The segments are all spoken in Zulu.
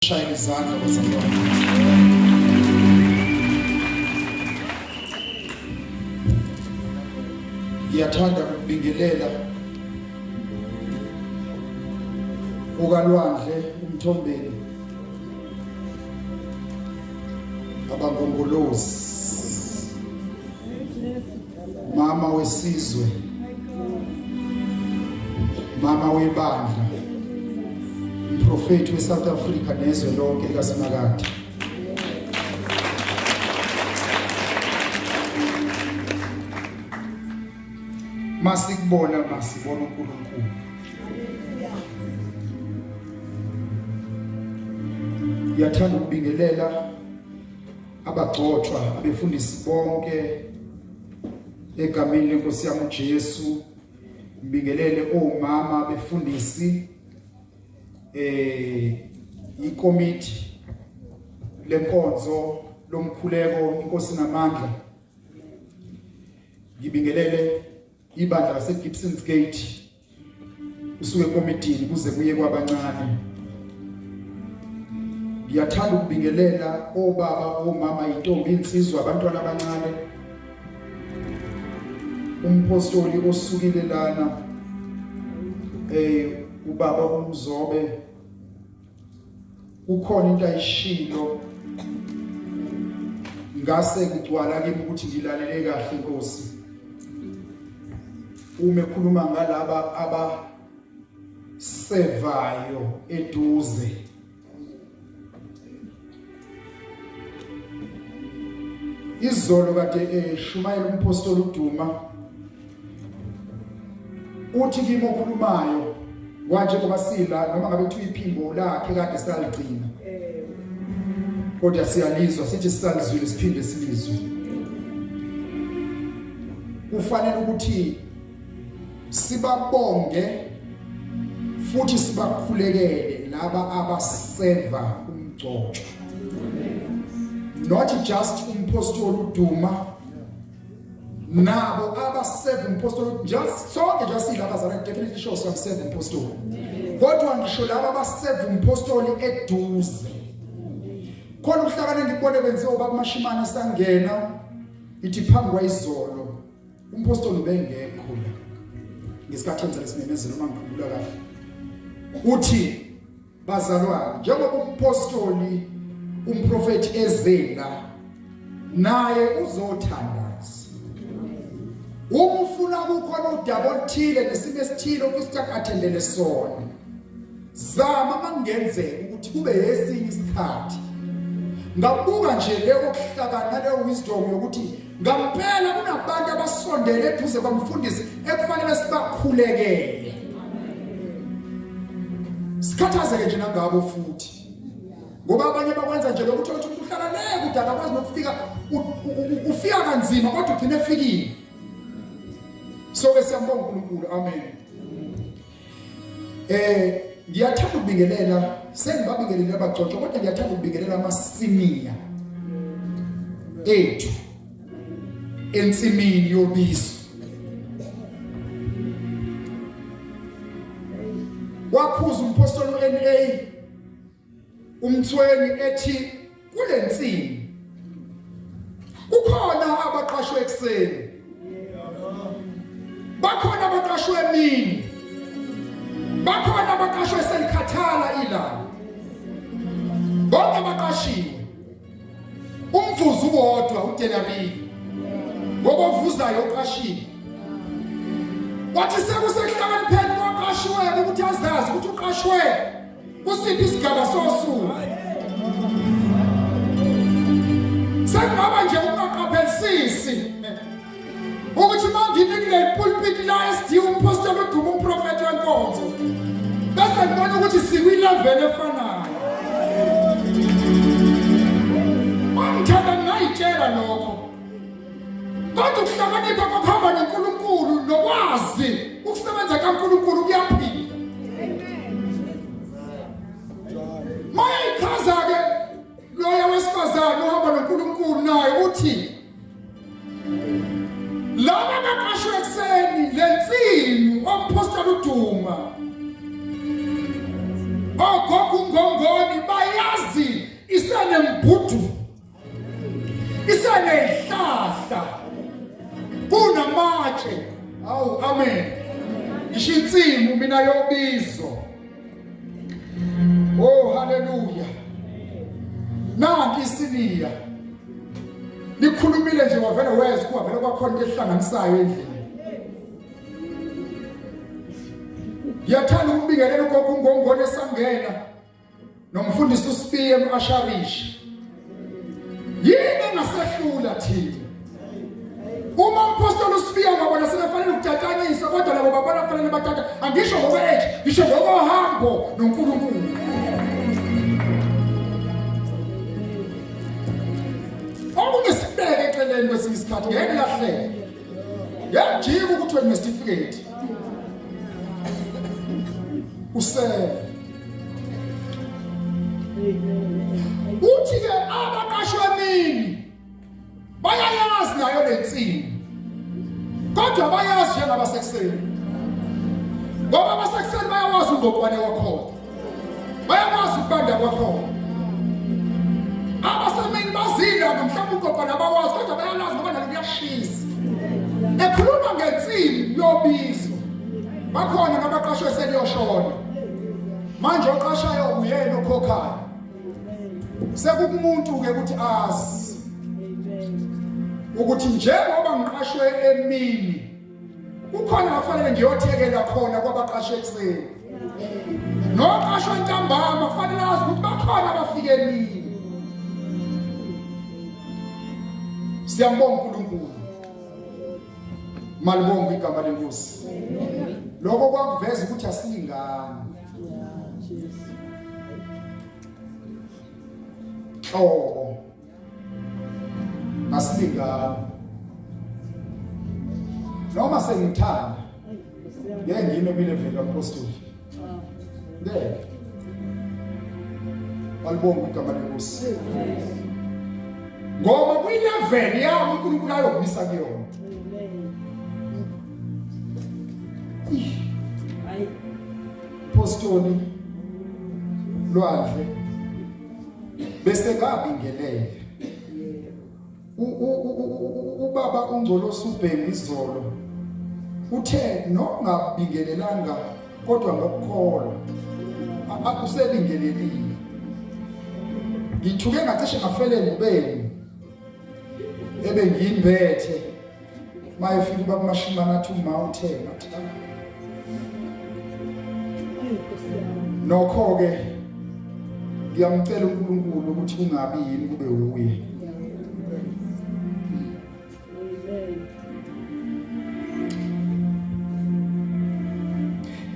Shayela izandla bazalwane. Ngiyathanda ukubingelela ukalwandle umthombeni abangongolozi mama wesizwe mama webandla umprofeti weSouth Africa nezwe lonke likasemakade. Masibona uNkulunkulu. Ngiyathanda ukubingelela abagcotshwa abefundisi bonke egameni lenkosi yami uJesu. Ngibingelele omama befundisi ikomiti lenkonzo lomkhuleko Inkosinamandla. Ngibingelele ibandla laseGibson's Gate usuke ekomitini kuze kuye kwabancane. Ngiyathanda ukubingelela obaba omama intombi insizwa abantwana abancane. Umpostoli osukile lana ubaba uMzobe ukhona into ayishilo ngase kugcwala kimi ukuthi ngilalele kahle inkosi uma ekhuluma ngalaba abasevayo eduze. Izolo kade Shumayela umpostoli uDuma uthi kimi okhulumayo wanje ngoba sila noma ngabe kuthi iphimbo lakhe kade saligcina kodwa siyalizwa sithi sisalizwile siphinde silizwe. Kufanele ukuthi sibabonge futhi sibakhulekele laba abaseva umgcotsho, not just umpostoli uDuma nabo abaseva umpostoli just sonke just laba zana definitely shows some save umpostoli kodwa ngisho laba abaseva umpostoli eduze. Khona uhlakane ngibone benziwa ubaba Mashimane sangena ithi phambi kwayizolo umpostoli ubengekho la ngesikhathi enza lesimemezelo noma ngikhumbula kahle uthi bazalwane njengoba umpostoli umprofeti ezela naye uzothandaza. Uma ufuna kukhona udaba oluthile nesimo esithile ofisa athendele sona zama mangenzeka ukuthi kube yesinye isikhathi ngabuka nje leyo kuhlakana leyo wisdom yokuthi ngampela kunabantu abasondele eduze kwamfundisi ekufanele sibakhulekele sikhathazeke nje nangabo futhi ngoba abanye bakwenza nje lokuthola ukuthi uhlala le kude akakwazi nokufika ufika kanzima kodwa ugcine efikile. So ke siyambonga uNkulunkulu. Amen. Ngiyathanda ukubingelela sengibabingelela abagcotshwa kodwa ngiyathanda ukubingelela amasimiya ethu ensimini yobiso. Waphuza umpostoli uNA umthweni ethi kule nsimi kukhona abaqashwe ekseni, bakhona abaqashwe emini, bakhona abaqashwe selikhathala ilanga, bonke abaqashiwe. Umvuzo uwodwa udenarili ngoba uvuzayo uqashiwe. Wathi sekusehlakanipheni kwaqashiwe ukuthi azazi ukuthi uqashwe kusiphi isigaba sosuku. Sengaba nje ungaqaphelisisi ukuthi mangini kule pulpit la esithi umpostoli uDuma umprofeti wenkonzo bese ngibona ukuthi sikwi-level efanayo. Mangithanda ngayitshela lokho kodwa ukuhlakanipha kokuhamba noNkulunkulu nokwazi ukusebenza kaNkulunkulu kuyaphila. Mayichaza-ke loya wesifazane ohamba noNkulunkulu naye uthi laba baqashwe ekseni lensini umpostoli uDuma ogogo ungongoni bayazi kunomuntu isenehlahla kunamatshe awu amen ishintsimu mina yobizo oh haleluya nanki Sbiya likhulumile nje wavele weza kuba vele kwakhona into ehlanganisayo endlini yathanda ukubingelela ugogo ungongone esangena nomfundisi uSbiya eMasharishi yini engasehlula thina uma umpostoli uSbiya ngabona sebefanele ukutatanyiswa kodwa labo babona kufanele batata angisho ngoba age ngisho ngohambo noNkulunkulu okunye sibeke eceleni kwesinye isikhathi ngeke lahleke yajika ukuthi wena nesitifiketi useve uthi ke abaqashwe mini bayayazi nayo lensini kodwa bayazi njengabasekuseni ngoba abasekuseni bayawazi ungobane wakho bayawazi ukubanda kwakho abasemini bazila mhlawumbe ungobane abawazi kodwa bayalazi ngoba nalo kuyashisa ekhuluma ngensini yobizo bakhona nabaqashwe seliyoshona manje oqashayo uyena okhokhayo sekukumuntu ke ukuthi azi ukuthi njengoba ngiqashwe emini kukhona lafanele ngiyothekela khona kwabaqashwe ekseni noqashwe ntambama kufanele azi ukuthi bakhona abafike emini siyambonga uNkulunkulu malibonga igama lenkosi lokho kwakuveza ukuthi asingane oh asilingana noma sengithanda ngeke ngime kwi-level kaapostoli ngeke balibonga igama lenkosi ngoba kwi-level yami uNkulunkulu ayobisa kuyona apostoli Lwandle bese ngabingelele ubaba uNgcolosi uBhengu izolo uthe nongabingelelanga kodwa ngokukholwa akusebingelelile ngithuke ngacishe ngafelele ubeni ebengiyinbethe mayefika bakumashimana athi umountain athi nokho ke ngiyamcela uNkulunkulu ukuthi kungabi yini kube uye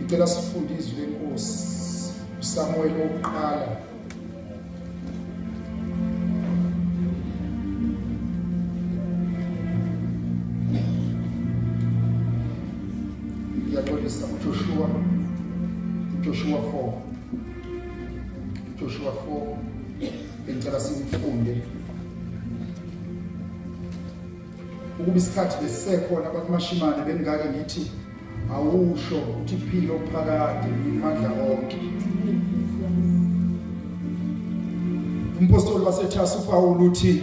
ngicela sifunde izwi lenkosi uSamuel oqala ngiyaxolisa Joshua 4 ngicela sifunde ukuba isikhathi besisekhona abakumashimane bengake ngithi awusho ukuthi philo phakade imandla wonke umpostoli waseThasa uPawulu uthi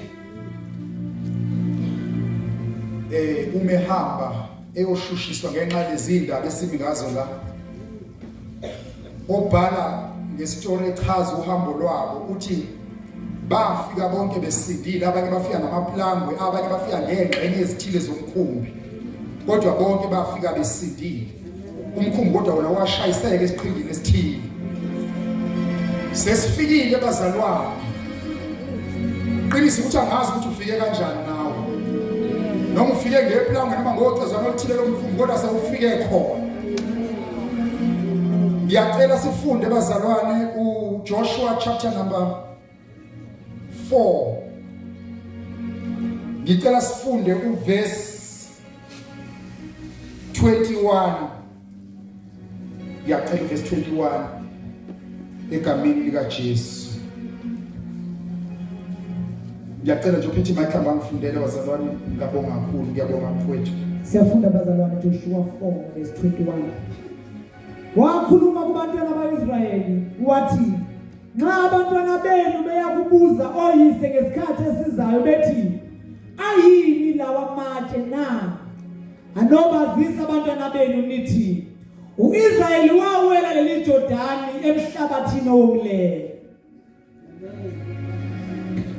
umehamba eyoshushiswa ngenxa lezindaba esibingazo la obhala ngesitory echaza uhambo lwabo uthi bafika bonke besidile abanye bafika namaplangwe abanye bafika ngengxenye ezithile zomkhumbi kodwa bonke bafika besidile umkhumbi kodwa wona washayiseka esiqhingini esithile sesifikile bazalwane qinisa ukuthi angazi ukuthi ufike kanjani nawe noma ufike ngeplangwe noma ngocezwana oluthile lomkhumbi kodwa sewufike khona ngiyacela sifunde bazalwane uJoshua chapter number 4 ngicela sifunde uverse 21 ngiyacela uverse 21 egameni likaJesu ngiyacela nje uphethe imayikhamba ngifundele bazalwane ngiyabonga kakhulu ngiyabonga mfowethu siyafunda bazalwane Joshua 4 verse 21 wakhuluma kubantwana bakaIsrayeli wathi nxa abantwana benu beya kubusa babuza oyise ngesikhathi esizayo bethi ayini lawa matshe na anobazisa abantwana benu nithi uIsrayeli wawela leli Jordani emhlabathini owomlele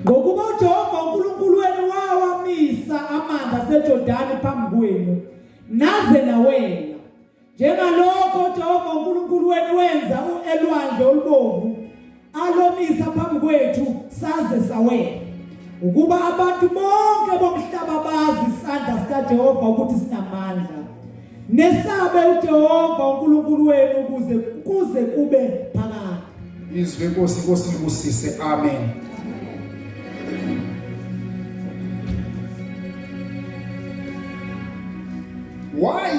ngokuba uJehova uNkulunkulu wenu wawamisa amanzi aseJordani phambi kwenu naze nawela njengalokho uJehova uNkulunkulu wenu wenza elwandle olubomvu alomisa phambi kwethu saze sawela ukuba abantu bonke bomhlaba bazi isandla sikaJehova ukuthi sinamandla nesabe uJehova uNkulunkulu wenu kuze kube phakade. Izwi lenkosi libusise. Amen. Why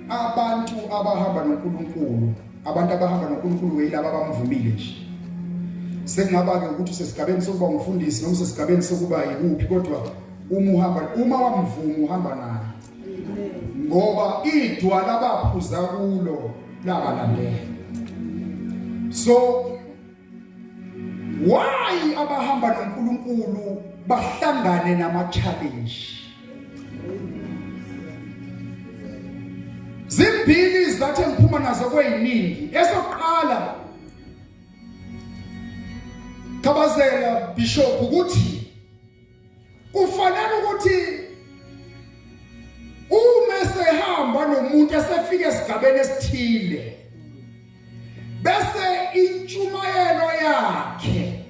abantu abahamba noNkulunkulu, abantu abahamba noNkulunkulu weyilabo abamvumile nje? Sekungaba ke ukuthi usesigabeni sokuba umfundisi noma usesigabeni sokuba yikuphi, kodwa uma wamvuma uhamba naye. Ngoba idwa labaphuza kulo labalandela. So why abahamba noNkulunkulu bahlangane nama-challenge? Zimbili izathu engiphuma nazo kweyiningi. Esokuqala Kabazela Bishop ukuthi kufanele ukuthi uma sehamba nomuntu esefika esigabeni esithile bese intshumayelo yakhe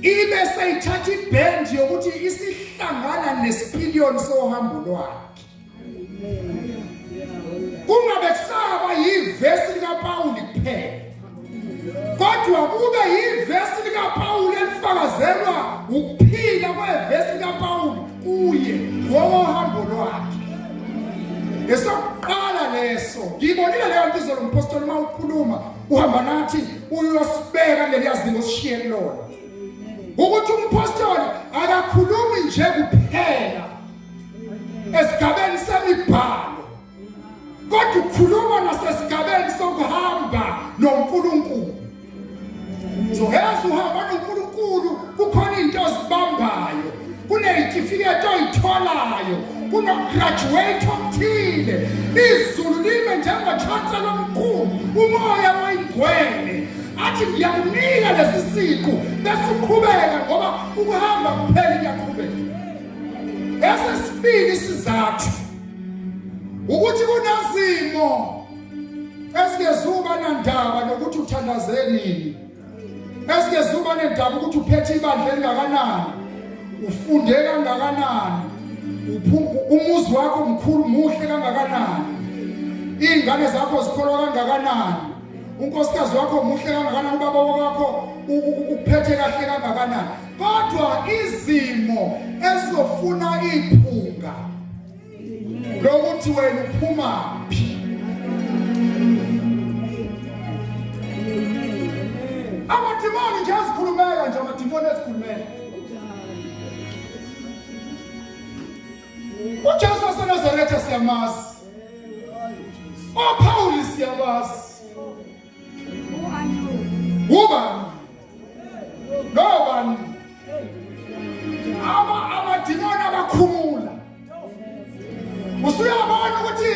ibe seyithatha iband yokuthi isihlangana nesipiliyoni sohambo lwakhe. Kungabe kusaba yivesi likaPawuli kuphela, kodwa kube yivesi likaPawuli elifakazelwa ukuphila kwevesi likaPawuli kuye ngohambo lwakhe. Esokuqala leso ngibonile leyo nto izolo umpostoli mawukhuluma uhamba nathi uyosibeka leli yazinto sishiye kulona ukuthi umpostoli akakhulumi nje kuphela esigabeni semibhalo, kodwa ukhuluma nasesigabeni sokuhamba noNkulunkulu. So as uhamba noNkulunkulu kukhona into ozibambayo, kuneyitifiketi oyitholayo, kunograduate okuthile, izulu lime njengochancellor omkhulu, umoya wayingcwele athi ngiyakunika lesi siqu bese uqhubeka ngoba ukuhamba kuphela iyaqhubeka. Esesibili isizathu ukuthi kunezimo esikezuba nandaba nokuthi uthandazeni, esikezuba nendaba ukuthi uphethe ibandla elingakanani, ufunde kangakanani, umuzi wakho mkhulu muhle kangakanani, ingane zakho zikholwa kangakanani, unkosikazi wakho muhle kangakanani, ubaba wakho uphethe kahle kangakanani. Kodwa izimo ezofuna iphunga lokuthi wena uphumaphi. Amadimoni nje azikhulumela nje, amadimoni ezikhulumela. uJesu waseNazaretha siyamazi, oPawuli siyamazi, ubani nobani amadimoni abakhumula. Usuyabona ukuthi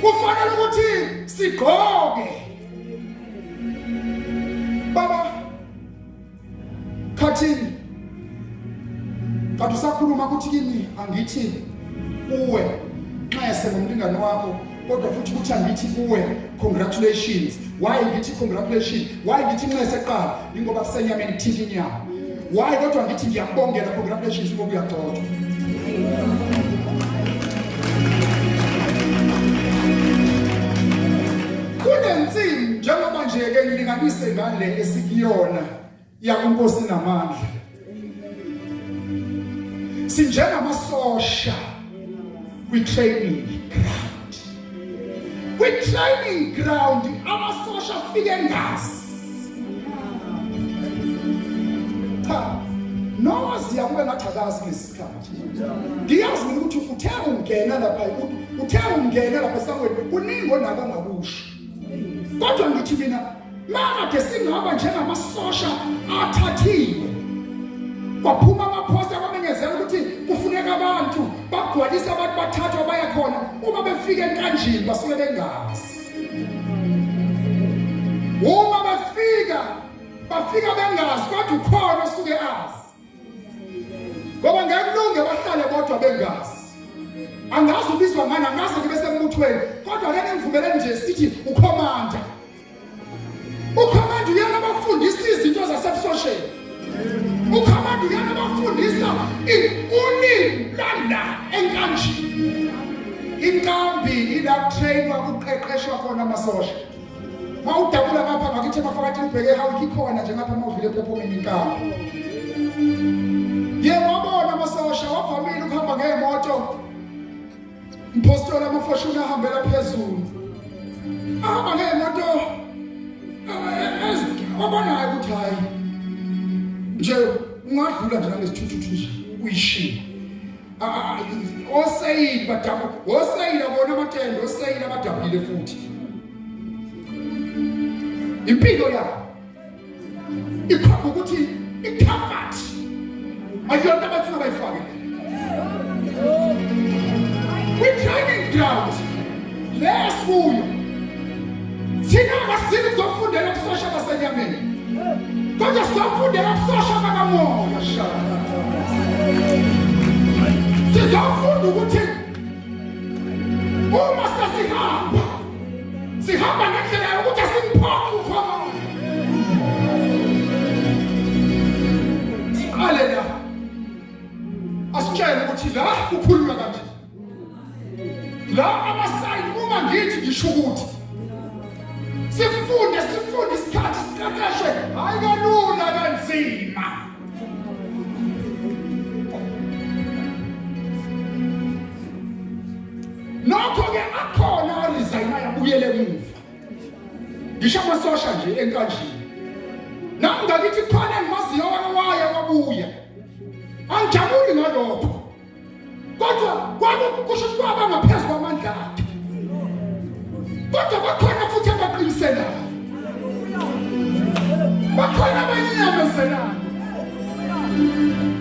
kufanele ukuthi sigqoke. Baba khathini kanti usakhuluma ukuthi kimi angithi uwe nxa esengumlingane wakho, kodwa futhi ukuthi angithi uwe congratulations. Why ngithi congratulations? Why ngithi nxa eseqala? Ingoba kusenyameni kuthinta inyama. Why kodwa ngithi ngiyabongela congratulations ngoba uyagcotshwa. Kunensimbi njengoba nje ke ngilinganise ngale esikiyona yakuNkosinamandla. Sinjengamasosha kwi-training ground. Kwi-training ground amasosha afike ngasi. Nozi yakuwe ngachakazi ngesikhathi. Ngiyazi ukuthi uthe ungena lapha esangweni kuningi onako ngakusho. Kodwa ngithi mina Manje singaba njengamasosha athathiwe. Kwaphuma amaphosta kwamenyezela ukuthi kufuneka abantu bagcwalisa abantu bathathwa baya khona uma befika enkanjini basuke bengazi. Uma bafika bengazi kodwa ukhona osuke azi. Ngoba ngekulunge bahlale bodwa bengazi. Angazi ubizwa ngani, angazi kube sembuthweni, kodwa ke ngivumeleni nje sithi ukhomanda. Ukhomanda uyena abafundisa izinto zasebusosheni. Ukhomanda uyena abafundisa ulimi landa enkanjini. Inkambi ila-trainwa kuqeqeshwa khona amasosha. Mawudabula ngapha ngakithi mafakathi ubheke how ikhona nje ngapha mawudlule ephomeni inkambi. Yebo wabona amasosha wavamile ukuhamba ngemoto. Impostoli amafoshuna ahambela phezulu. Ahamba ngemoto wabonayo ukuthi hayi nje ungadlula nje ngesithuthuthi uyishiya. Oseyili badabu, oseyili abona amatende, oseyili abadabile futhi. Impilo yabo ikhamba ukuthi i-comfort ayona abafuna bayifake. We-training ground lesibuyo thina abasili kuzofundela ubusosha basenyameni, kodwa sizofundela ubusosha bakamoya. Sizofunda ukuthi uma sihamba ngendlela yokuthi asimphoqi ukhona. Siqale la asitshele ukuthi la kukhulunywa kanje. La amasayini uma ngithi ngisho ukuthi sifunde isikhathi siqeqeshwe, hayi kalula kanzima. Nokho-ke akhona arizayina yabuyele emuva. Ngisho amasosha nje enkanjini. Nami ngakithi khona engimaziyo waya wabuya. Angijabuli ngalokho. Kodwa kusho ukuthi kwaba ngaphezu kwamandla akhe. Kodwa bakhona futhi abaqiniselayo. Bakhona abanyamezelayo.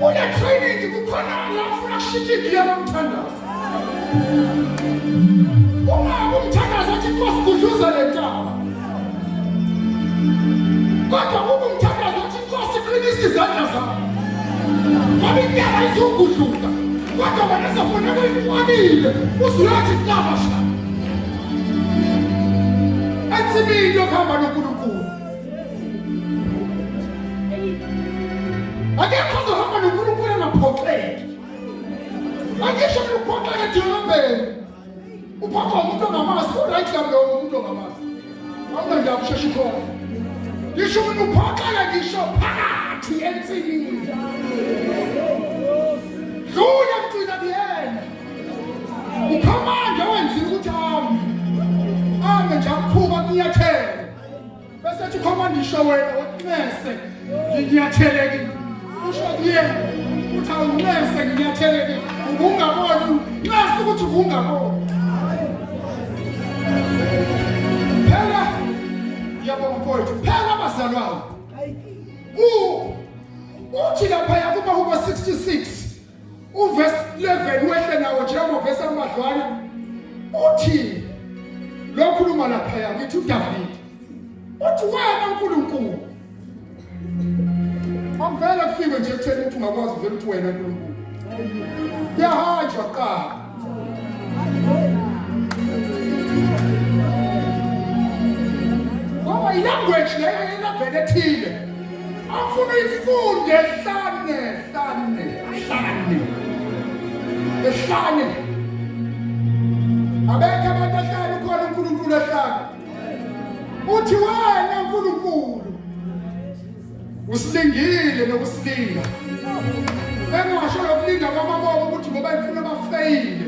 Ule training kukhona la ufuna kushintsha igiya lomthandazo. Uma umthandazo athi Nkosi kudluza le ntaba. Kodwa uma umthandazo athi Nkosi qinisa izandla zakho. Ngoba intaba izokudluka. Kodwa wena uzofuna ukuyibonile usuyathi kabasha. Athini lokuhamba noNkulunkulu. Akekho ozohamba noNkulunkulu engaphoxeki. Akisho ukuphoxeka edolobheni. Uphoxa umuntu ongamazi, uright la lo umuntu ongamazi. Awungenza kusheshe khona. Ngisho umuntu uphoxeka ngisho phakathi ensimini. Dlula mcina biyena. Ukhomanda wenzile ukuthi ame nje akuphuka kunyathele. Bese ethi ukhomanda isho wena wonese nginyatheleke. Usho kuyena uthi awunese nginyatheleke. Ungaboni nasi ukuthi ungaboni. Phela yabona mfowethu, phela abazalwane. Uthi lapha yakuba 66 uverse 11 wehle nawo njengoba verse amadlwana. Uthi lokhuluma lapha yakithi uDavid. Uthi wena uNkulunkulu. Angivela kufike nje ekutheni ukuthi ungakwazi uvela uthi wena uNkulunkulu. Yahanjwa qala. Ngoba ilanguage leyo yenavele ethile. Afuna ifunde ehlane. Abekho abantu ahlale khona uNkulunkulu ehlane. Uthi wena uNkulunkulu usilingile nokusilinga. Engasho lokulinda kwamaboko ukuthi ngoba ifuna bafeyile.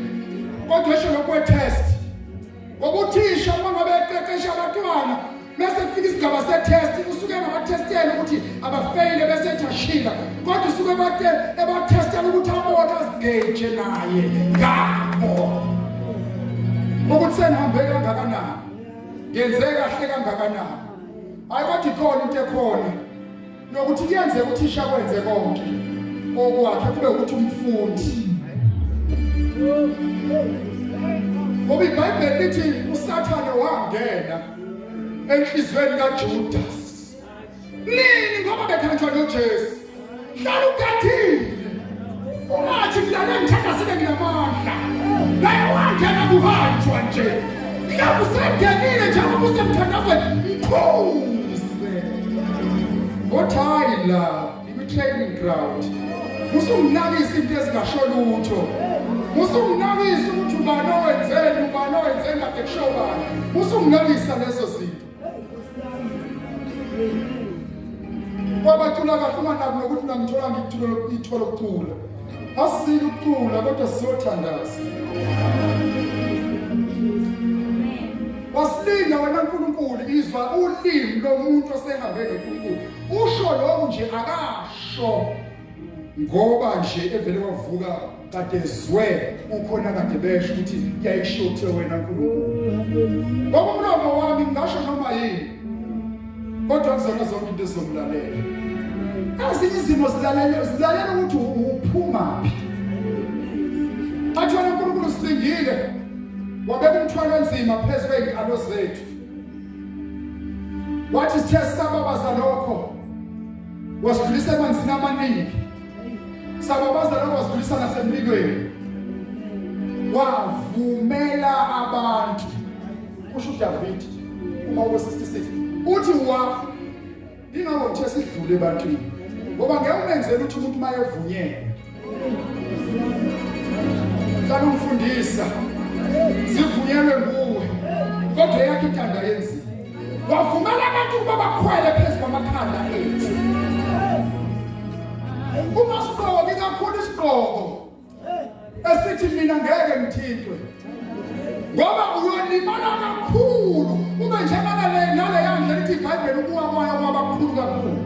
Kodwa esho lokwetest. Ngokuthisha uma ngabe eqeqesha abantwana bese fika isigaba setest usuke ngabatestela ukuthi abafeyile bese ethashila. Kodwa usuke ebatestela ukuthi abona asgage naye ngabo. Ukuthi senihambeka kangakanani. Yenze kahle kangakanani. Ayikwathi khona into ekhona nokuthi kuyenzeka uthisha kwenze konke okwakhe kube ukuthi umfundi. Ngoba iBhayibheli lithi uSathane wangena enhlizweni kaJudas. Nini ngoba bekhanjwa noJesu. Hlala ugathile. Ungathi ngilale ngithandazile nginamandla. Naye wangena kuhanjwa nje. Ngabe usengenile njengoba usemthandazweni mkhuze. Ngothayila i-training ground. Musumnakisa into ezingasho lutho. Musumnakisa ukuthi ubani owenzeni kade kushobana. Musumnakisa lezo zinto. Ngoba thula kahle uma naku nokuthi ngithola ngithola ukucula. Asile ukucula kodwa siyothandaza. Wasilinda wena uNkulunkulu izwa ulimi lomuntu osehambe noNkulunkulu. Usho lokho nje akasho ngoba nje evele wavuka kade ezwe ukhona kade besho ukuthi kuyayisho ukuthi wena uNkulunkulu. Ngoba umlomo wami ngasho noma yini. Kodwa kuzona zonke into ezomlalela. Ezinye izimo zilalela ukuthi uphuma phi. Athi wena uNkulunkulu singile wabeka umthwalo enzima phezu kweinkalo zethu. Wathi sithe sababaza lokho wasidlulisa emanzini amaningi. Sababaza lokho wasidlulisa nasemlilweni. Wavumela abantu. Kusho uDavid uma we-66 uthi ingakho uthe sidlule ebantwini ngoba ngeke umenzele ukuthi umuntu mayevunyelwe. Kana umfundisa zivunyelwe nguwe kodwa yakhe intanda yenzima. Wavumela abantu ukuba bakhwele phezu kwamakhanda ethu. Uma sigqoke kakhulu isigqoko esithi mina ngeke ngithintwe ngoba uyolimala kakhulu ube njengana nale yandla lithi iBhayibheli ukuwa moya wabakhulu kakhulu.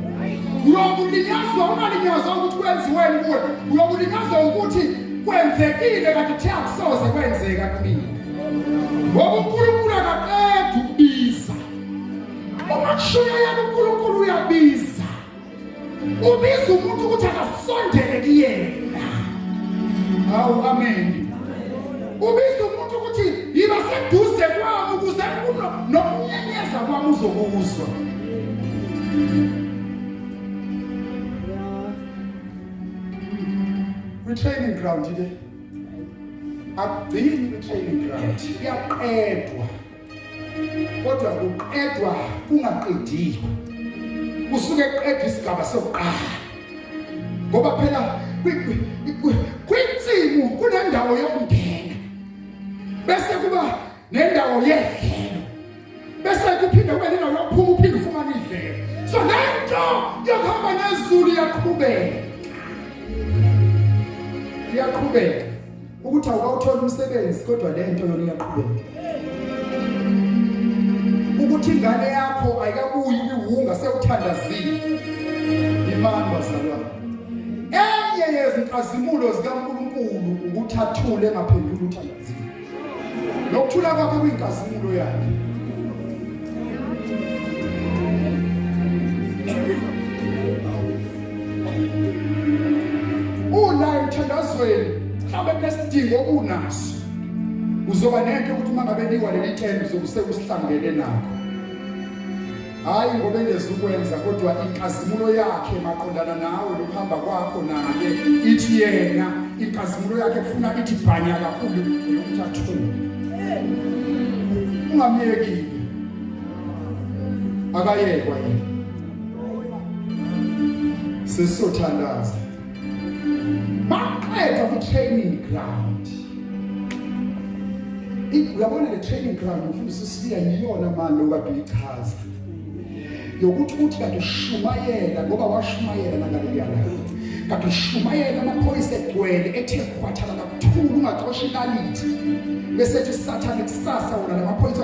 Uyokulinyazwa ungalinyazwa ukuthi kwenziweni kuwe. Uyokulinyazwa ukuthi kwenzekile kanti kuthe akusoze kwenzeka kumina. Ngoba uNkulunkulu akaqedi ukubiza. Uma kushuya yena uNkulunkulu uyabiza. Ubiza umuntu ukuthi akasondele kuyena. Hawu amen. Ubiza umuntu ukuthi yiba seduze kwami ukuze nokunyenyeza kwami uzokuzwa. Training ground ke agcini training ground iyaqedwa kodwa uqedwa ungaqediwe usuke eqeda isigaba sokuqala ngoba phela kwinsimu kunendawo yokungena bese kuba nendawo yedlelo bese kuphinde kube nendawo yokuphuma uphinde ufumane idlelo. So lento yokuhamba nezulu iyaqhubeka ukuthi awukawuthola umsebenzi kodwa lento yona iyaqhubeka. Ukuthi ingane yakho ayikabuyi iwunga sekuthandazile imani bazalwane. Enye yezinkazimulo zikaNkulunkulu ukuthi athule engaphenduli uthandazile. Nokuthula kwakhe kuyinkazimulo yakhe. Emthandazweni mhlawumbe kunesidingo unaso uzoba nento ukuthi uma ngabe niwa leli themba uzokusekusihlangene nakho. Hayi ngoba engezukwenza kodwa inkazimulo yakhe maqondana nawe lokuhamba kwakho naye ithi yena inkazimulo yakhe ufuna ithi bhanya kakhulu ukuthi athule. Ungamyekile akayekwa yena sesothandaza. Maqeda ku-training ground. Uyabona le training ground mfundisi Sbiya yiyona manje lokade uyichaza. Yokuthi kanti ushumayela ngoba washumayela nangaleya lapho. Kanti ushumayela amaphoyisa egcwele ethe khwathana kakhulu ungaxoshi inalithi. Bese ethi uSathane kusasa wona lamaphoyisa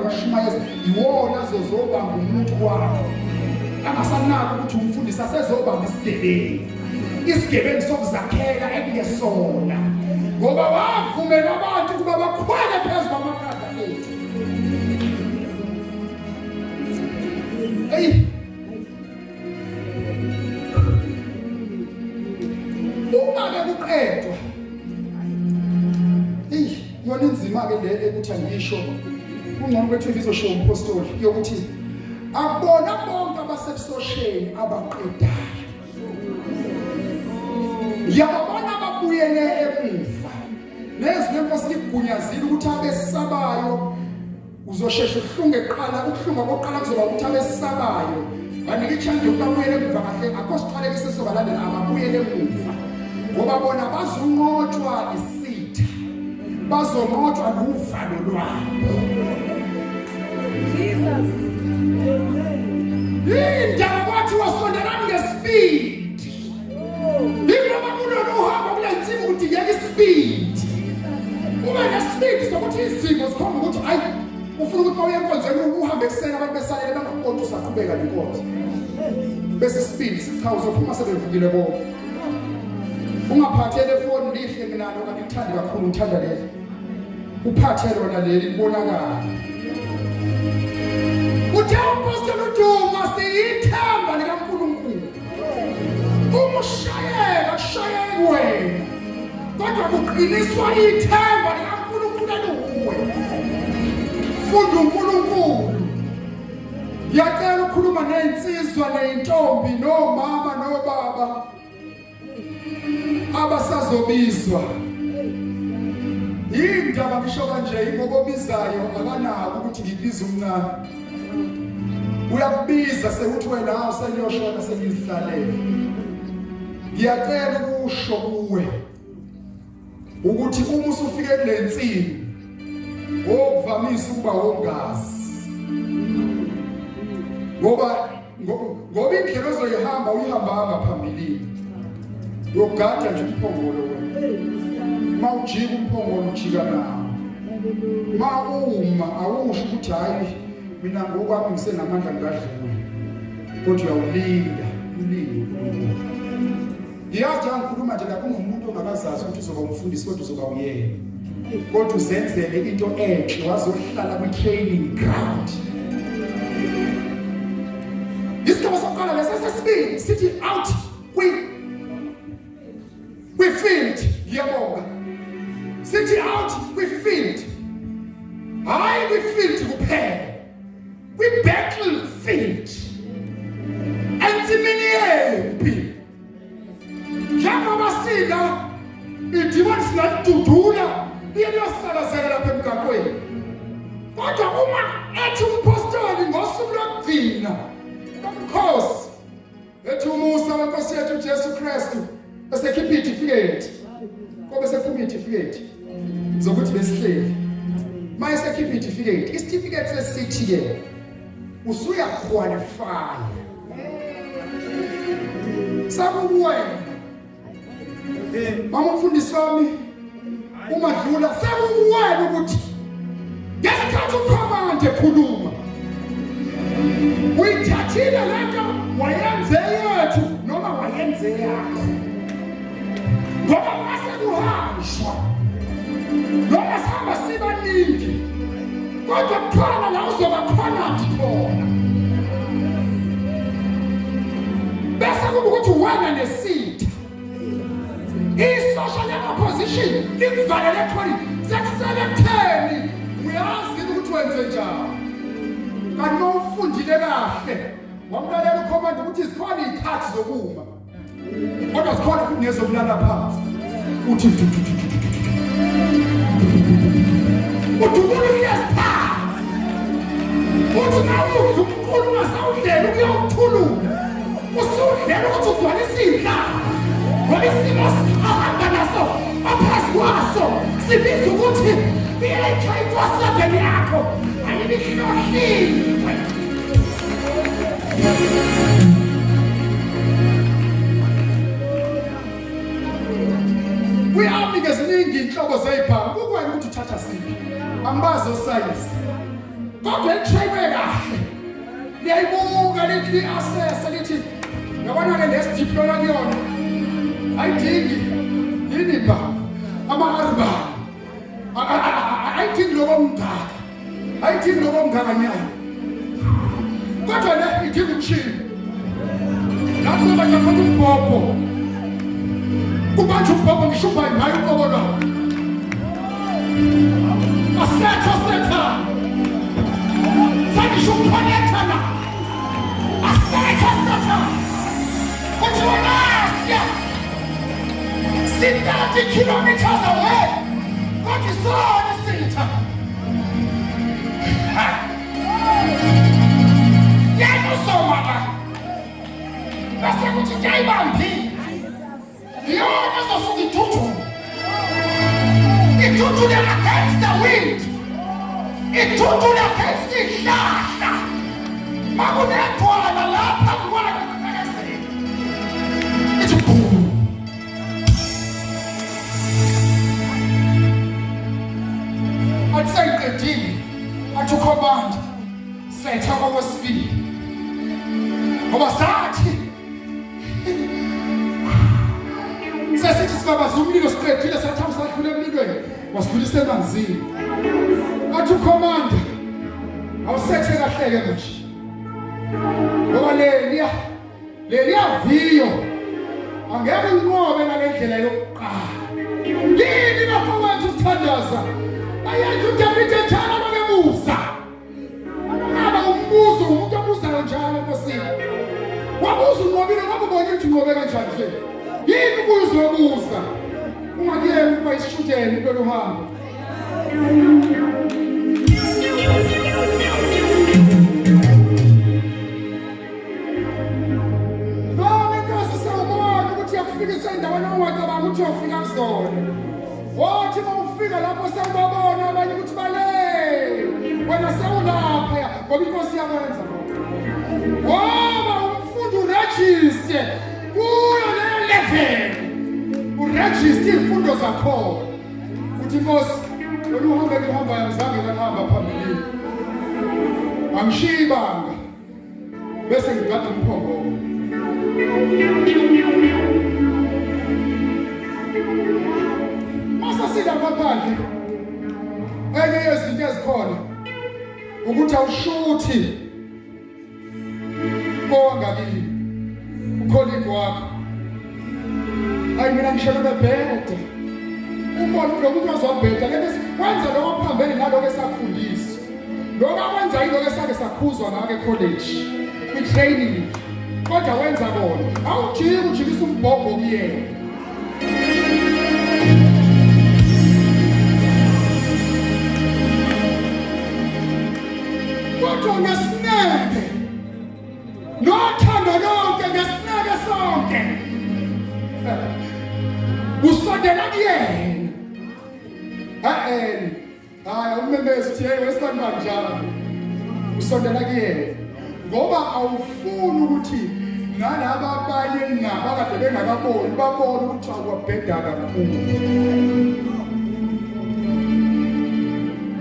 washumayeza iwona azozobamba umuntu wakho. Angasanaki ukuthi umfundisi asezobamba isigebengu. Isigebengu sokuzakhela ekungesona ngoba wavumela abantu ukuba bakhwele phezu kwamakhanda ethu. hey uma kuqedwa yona inzima ke le ukuthi angisho ungcono kwethu ngizosho umpostoli yokuthi akubona bonke abasebusosheni abaqedayo ngiyababona ababuyele emuva nezwe lenkosi ligunyazile ukuthi abesabayo uzosheshe uhlunge eqala ukuhlunga koqala kuzoba ukuthi abesabayo banika ichance ukubuyela emuva kahle akho siqalekise sobalandela ababuyele emuva ngoba bona bazunqotshwa isitha bazonqotshwa nguvalo lwabo Jesus indaba kwathi wasondelana ngespeed ingoba kunokuhamba kulentsimi ukuthi yeke ispeed ube nespeed sokuthi izimo zikhomba ukuthi hayi ufuna ukuthi mawuye enkonzweni uhambe ekuseni abantu besalele bangaqonda usaqhubeka nenkonzo bese speed sicha uzophuma sebevukile bonke ungaphathele phone lihle kunalo kanti ngithanda kakhulu ngithanda leli uphathele lona leli libonakala uthe umpostoli uDuma siyithemba likaNkulunkulu umushayeka kushayeka wena kodwa kuqiniswa ithemba likaNkulunkulu eluwe funda uNkulunkulu yacela ukukhuluma nezinsizwa nezintombi nomama nobaba abasazobizwa indaba ngisho kanje ingoba obizayo akanako ukuthi ngibiza umncane uyakubiza sekuthi wena awusenyoshona sengizihlalele ngiyacela ukusho kuwe ukuthi uma usufike kulensini okuvamisa ukuba wongazi ngoba indlela ozoyihamba uyihamba phambili yogada nje umphongolo wena mawujika umphongolo ujika nawo uma awusho ukuthi hayi mina ngokwami ngisenamandla ngadlula kodwa uyawulinda ulinde ngiyazi ngikhuluma nje lapho ngumuntu ongakazazi ukuthi uzoba umfundisi kodwa uzoba uyena kodwa uzenzele into enhle wazohlala kwi-training ground isigaba sokuqala lesesesibili sithi out we field ngiyabonga sithi out we field hayi we field kuphela we battlefield ensimini yempi njengoba sina idimoni sinadudula iyosakazeka lapha emgaqweni kodwa uma ethi umpostoli ngosuku lokugcina Nkosi ethi umusa wenkosi yethu Jesu Kristu esekhipha itifiketi kobe sekhipha itifiketi zokuthi besihleli maye sekhipha itifiketi isitifiketi sesithi ke usuya qualify sakuwena mama umfundisi wami uma dlula sakuwena ukuthi ngesikhathi ukhomande ekhuluma uyithathile lento wayenze yethu noma wayenze yakho ngoba mase kuhanjwa noma sihamba sibaningi kodwa kukhona la uzoba khona khona bese kuba ukuthi wena nesitha i-social opposition ikuvalele khona sekusele kutheni uyazi ukuthi wenze njani kanti ufundile kahle wamlalela ukhomanda ukuthi zikhona izikhathi zokuma kodwa zikhona futhi nezokulala phansi uthi uthukulu yesiphansi uthi nawo unkulu masawudlela ukuyokuthulula usudlela ukuthi ugcwalise iy'nhlanga ngoba isimo ahamba naso aphansi kwaso sibiza ukuthi i-AK-47 yakho ayibihlohliwe kuyami ngeziningi inhlobo zeyibhamu kukwena ukuthi uthatha siphi ambazo science kodwa elitraywe kahle liyayibuka lithi li-assessa lithi yabona-ke lesidiploma kuyona ayidingi yini bhamu ama-arbani ayidingi lokomngaka ayidingi lokomngaka nyana kodwa ngidinga umshini lapho bajakhona umbhobho kubantu umbhobho ngishubha ngayo uqobo lwawo asetha sangishukhonetha la asetha kuthi wena siya 60 kilometers away kodwa isona sitha yena usomala bese kuthi ngiyayibambi yona ezosuka ithuthule against the wind ithuthule against ihlahla makunethwala lapha kubona kakhulu ithi boom atsenqedile athi ukhomanda setha kwesibili ngoba sathi sesithi sibabaza umlilo siqedile sathi awusadlule emlilweni wasidlulisa emanzini athi ukhomanda awusethe kahleke manje ngoba leliya viyo angeke unqobe ngalendlela yokuqala yini bafowethu sithandaza ayenza uDavid ethana bakemusa aba umbuzo umuntu obuzayo njalo nkosini wabuza unqobile ngoba ubona ukuthi unqobe kanjani nje yini kuzobuza ungakuyeni ukuba isishudeni kulolu hambo fikisa endaweni ongacabanga ukuthi uyofika kuzona wathi mawufika lapho sewubabona abanye ukuthi bale wena sewulapha ngoba inkosi yakwenza ngoba umfundi uregister kuyo le level uregister izifundo zakho uthi inkosi lolu hambe ngihamba yamzange ngahamba phambili angishibanga bese ngigada umphongo masasida ngaphandle enye yezinto ezikhona ukuthi awushuthi kongakini ukholini wakho hayi mina ngishelo bebhede umbona lokuthi wazobheda lesi wenza lokho phambili naloko esakufundisa lokho akwenza yiloko esake sakhuzwa ngake college kwi-training kodwa wenza bona awujiki ujikisa umbhobho kuyena kodwa ngesineke nothando lonke ngesineke sonke usondela kuyena hayi umemezi uthi hey wesibani kanjani usondela kuyena ngoba awufuni ukuthi nalaba abanye nabakade bengakaboni babone ukuthi akwabheda kakhulu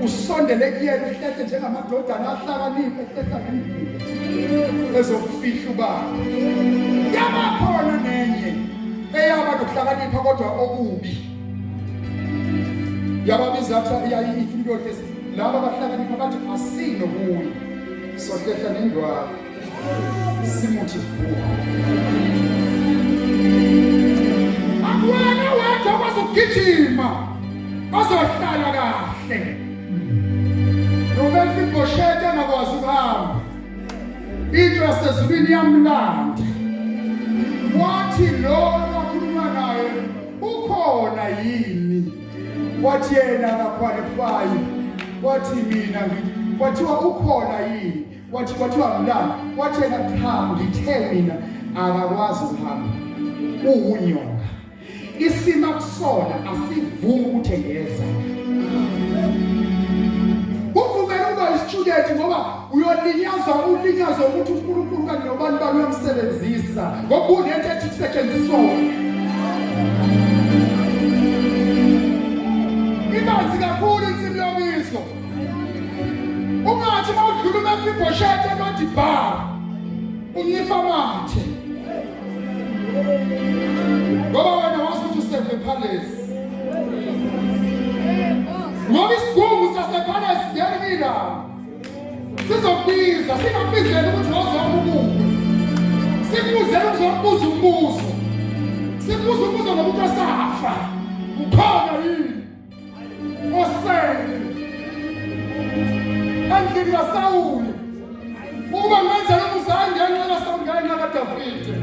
usondele kuyena uhlele njengamadodana ahlakaniphe ezofihla ubaba yabakhona nenye eyabantu ukuhlakanipha kodwa okubi yababiza athi ifilo lesi laba abahlakanipha bathi asinokuyi sohlehla nendwala simuthi akwena wethu bazogijima bazohlala kahle Robert Boshete ngakwazi ukuhamba into yasezulwini yamlanda wathi lo okhuluma naye ukhona yini wathi yena akaqualify wathi mina wathiwa ukhona yini wathiwa mlanda wathi yena cha ngithe mina akakwazi ukuhamba uhunyonga isima kusona asivumi ukuthi engeza student ngoba ulinyazwa ukuthi uNkulunkulu kanye nobantu bayamsebenzisa ngoba unento ethi kusetshenziswa ibanzi kakhulu insimi yomiso ungathi mawudlula uMephiboshete nothi ba unyifa mathe ngoba wena wazi ukuthi useve palace ngoba isigungu sasepalace siyanina sizokubiza singabizela ukuthi wozama umuntu Sikuzela ukuzobuza umbuzo. Sibuza umbuzo ngomuntu osafa. Ukhona yini? Osele. Andini kaSawuli. Uba ngenza lokuzanga ngenxa kaSawuli kaDavide.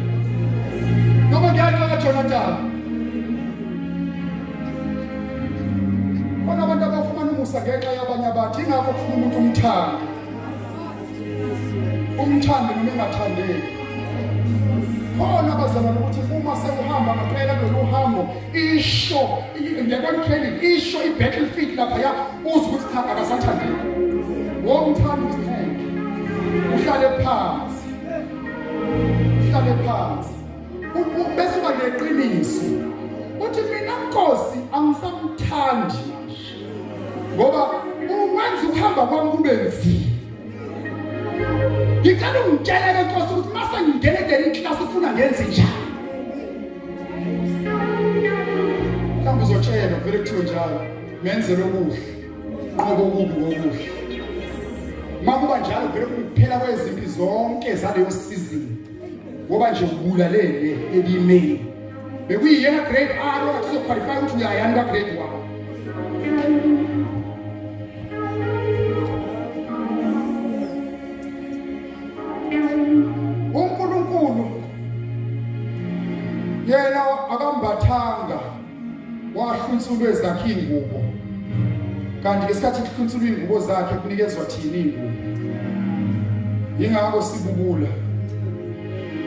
Noma ngenxa kaJonathan. Bona abantu abafumana umusa ngenxa yabanye abantu ingakho kufuna umuntu umthanda. Umthande noma engathandeki. Khona abazalwane ukuthi uma sekuhamba ngapela kulolu hambo isho ngiyabona training isho ibattlefield lapha ya uzwe ukuthi cha akasathandeki. Womthanda usithenge. Uhlale phansi. Uhlale phansi. Bese uba neqiniso. Uthi mina Nkosi angisamthandi manje. Ngoba ukwenza ukuhamba kwami kube nzima. Ngicela ungitshele Nkosi ukuthi mase ngingene kule class ufuna ngenze njani. Mhlawumbe uzotshela vele kuthiwe njalo ngenzele okuhle. Qobo okubi ngokuhle. Makuba njalo vele kuphela kwezimpi zonke zaleyo season. Ngoba nje ubulalele ebimeni. Bekuyiyena grade R othi uzoqualify ukuthi uyayanda grade 1. uNkulunkulu yena akambathanga wahlunsulwe zakhe ingubo. Kanti ngesikhathi kuhlunsulwe ingubo zakhe kunikezwa thina ingubo. Yingakho sibubula.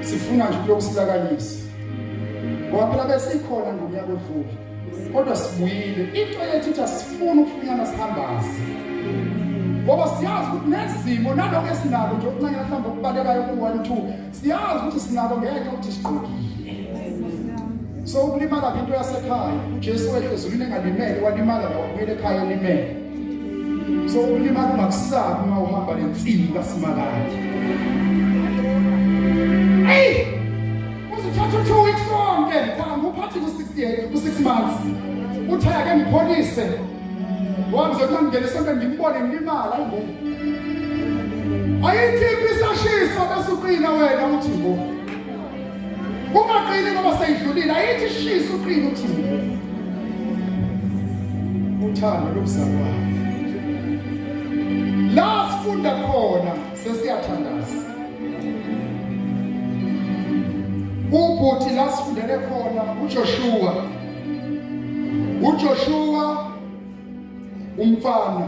Sifuna nje ukusilakalisa. Ngoba phela besikhona ngokuya kwedlula. Kodwa sibuyile. Into yethu ithi asifuni ukufunyana sihambazi. Ngoba siyazi ukuthi nezimo naloko esinalo nje okuncane mhlawumbe ukubalekayo ku1 2 siyazi ukuthi sinalo ngeke ukuthi siqokile. So ukulimala into yasekhaya uJesu wehle ezulwini engalimele walimala la wabuye ekhaya elimele. So ukulimala ungakusabi uma uhamba lensini kaSimakade. Hey! Uzithatha 2 weeks sonke ngapha uphathi ku6 months. Uthaya ke ngipholise. Wamze kwangena sonke ngimbone ngilimala hayibo. Ayithi isashisa bese uqina wena uthi ngo. Ungaqini ngoba seyidlulile ayithi shisa uqina uthi ngo. Uthando lobuzalwane. La sifunda khona sesiyathandaza. Ubhuti la sifundele khona uJoshua umfana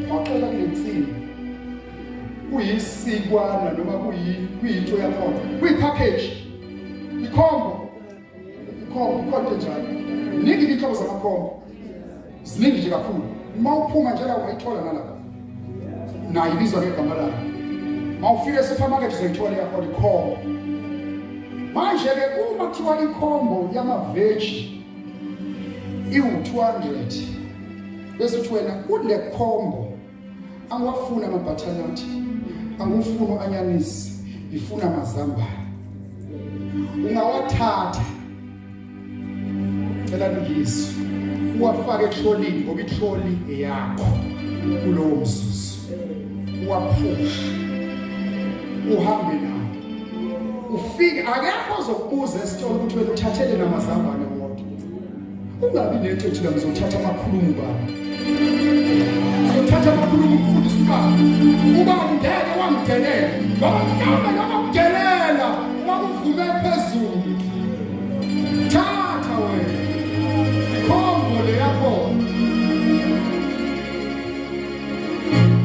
uphokela kulensini kuyisikwana noma kuyinto yakhona kuyipackage ikhombo konke njalo ningi inhlobo zamakhombo ziningi nje kakhulu uma uphuma nje la ungayithola nalapha nayo ibizwa ngegama layo mawufika esupermarket uzoyithola yakhona ikhombo. Manje ke uma kuthiwa ikhombo yamaveji iwu200 bese uthi wena kule khombo angwafuna amabhathanathi angufuna anyanisi ngifuna amazambane ungawathatha cela ngizwe uwafake etrolini ngoba itroli eyakho kulowo mzuzu uwaphusha uhambe nawo ufike akekho ozokubuza esitolo ukuthi wena uthathele namazambane wonke. Ungabi nento ethi la ngizothatha amakhulumu baba. Ngizothatha amakhulumu mfundisi baba. Uba ngeke wangidelela. Ngoba mhlawumbe noma kudelela wakuvume phezulu. Thatha wena. Ikhombo le yakho.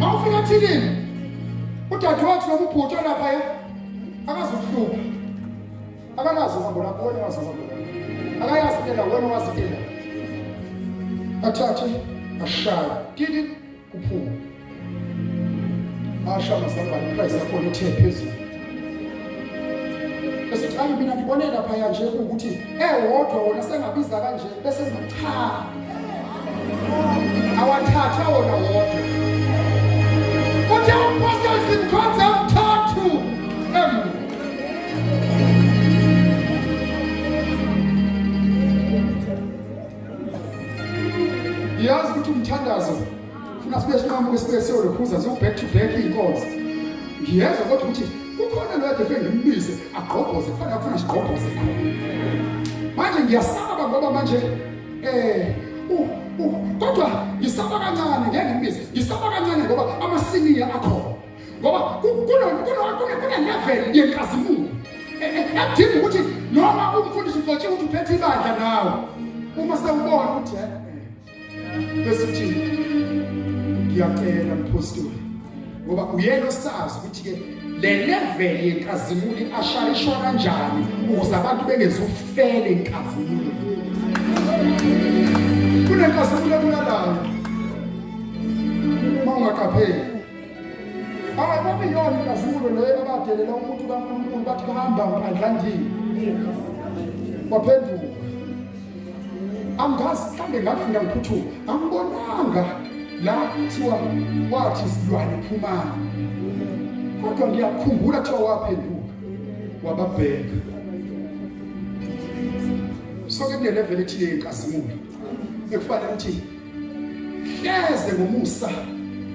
Awufika thini? Udadewethu nobubhuti lapha ya. Akazohlupha. Akanazo hambo lapho wena wazohamba. Akayazitela wena wazitela. Athathe ashaya. Didi kuphuma. Asha masambani price yakho ethe phezulu. Bese uthi mina ngibone lapha ya nje ukuthi ewodwa wona sengabiza kanje bese cha. Awathatha wona wodwa. Uthi apostles in concept tatu. Yazi ukuthi umthandazo ufuna sibe sinqamuke sibe siyolokhuza so back to back inkonzo. Ngiyezwa kodwa ukuthi kukhona lo kade fenge ngimbize agqobhoze khona kufuna sigqobhoze khona. Manje ngiyasaba ngoba manje kodwa ngisaba kancane ngeke ngimbize. Ngisaba kancane ngoba amasiniya akhona. Ngoba kuna level yenkazimulo. Akudingi ukuthi noma umfundisi uzotshe ukuthi uphethe ibandla nawe. Uma sewubona ukuthi bese ngiyacela mpostoli ngoba uyena osazi ukuthi ke le level yenkazimulo ashayishwa kanjani ukuze abantu bengezufele inkazimulo. Kunenkazimulo ebulalayo uma ungaqapheli. Babe yona inkazimulo leyo abadelela umuntu kaNkulunkulu bathi bahamba ngaphandlandini. Waphenduka. Angazi mhlambe ngafunda ngiphuthuma. Angibonanga la kuthiwa wathi isilwane phumana. Kodwa ngiyakhumbula kuthiwa waphenduka. Wababheka. So ke level ethile yenkazimulo. Ekufanele ukuthi hleze ngomusa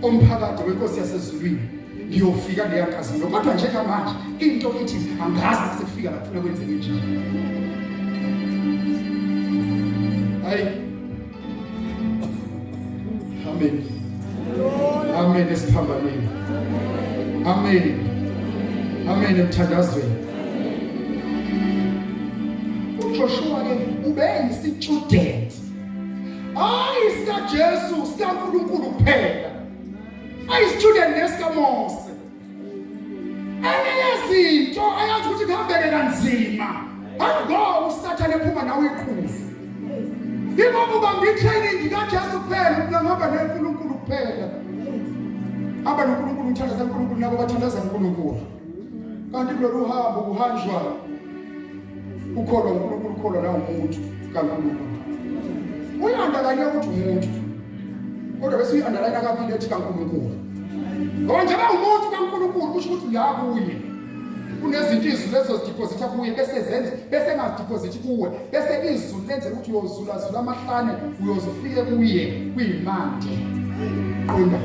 omphakathi wenkosi yasezulwini. Ngiyofika leyankazimulo kodwa njengamanje into ithi angazi sekufika la kufuna kwenzeke njani. Hayi. Amen. Amen esiphambanweni. Amen. Amen emthandazweni. uJoshua ke ube yisitudent. Sika Jesu sika uNkulunkulu kuphela. Student nesikaMose. Eneyezinto ayazi ukuthi kuhambeke kanzima. Ango usathane ephuma nawe iqhuzu. Ngoba ubamba itraining kaJesu kuphela ngihamba neNkulunkulu kuphela. Aba noNkulunkulu umthandaza uNkulunkulu nabo bathandaza uNkulunkulu. Kanti kulolu hambo kuhanjwa ukholwa uNkulunkulu ukholwa la umuntu kaNkulunkulu. Uyandakanya ukuthi umuntu. Kodwa bese uyi-underline akabili ethi kaNkulunkulu. Ngoba njengoba umuntu kaNkulunkulu kusho ukuthi la kuye. Kunezinto izulu lezo zideposita kuye bese zenze bese engazidepositi kuwe. Bese izulu lenze ukuthi uyozula amahlane uyozifike kuye kuyimande. Qonda.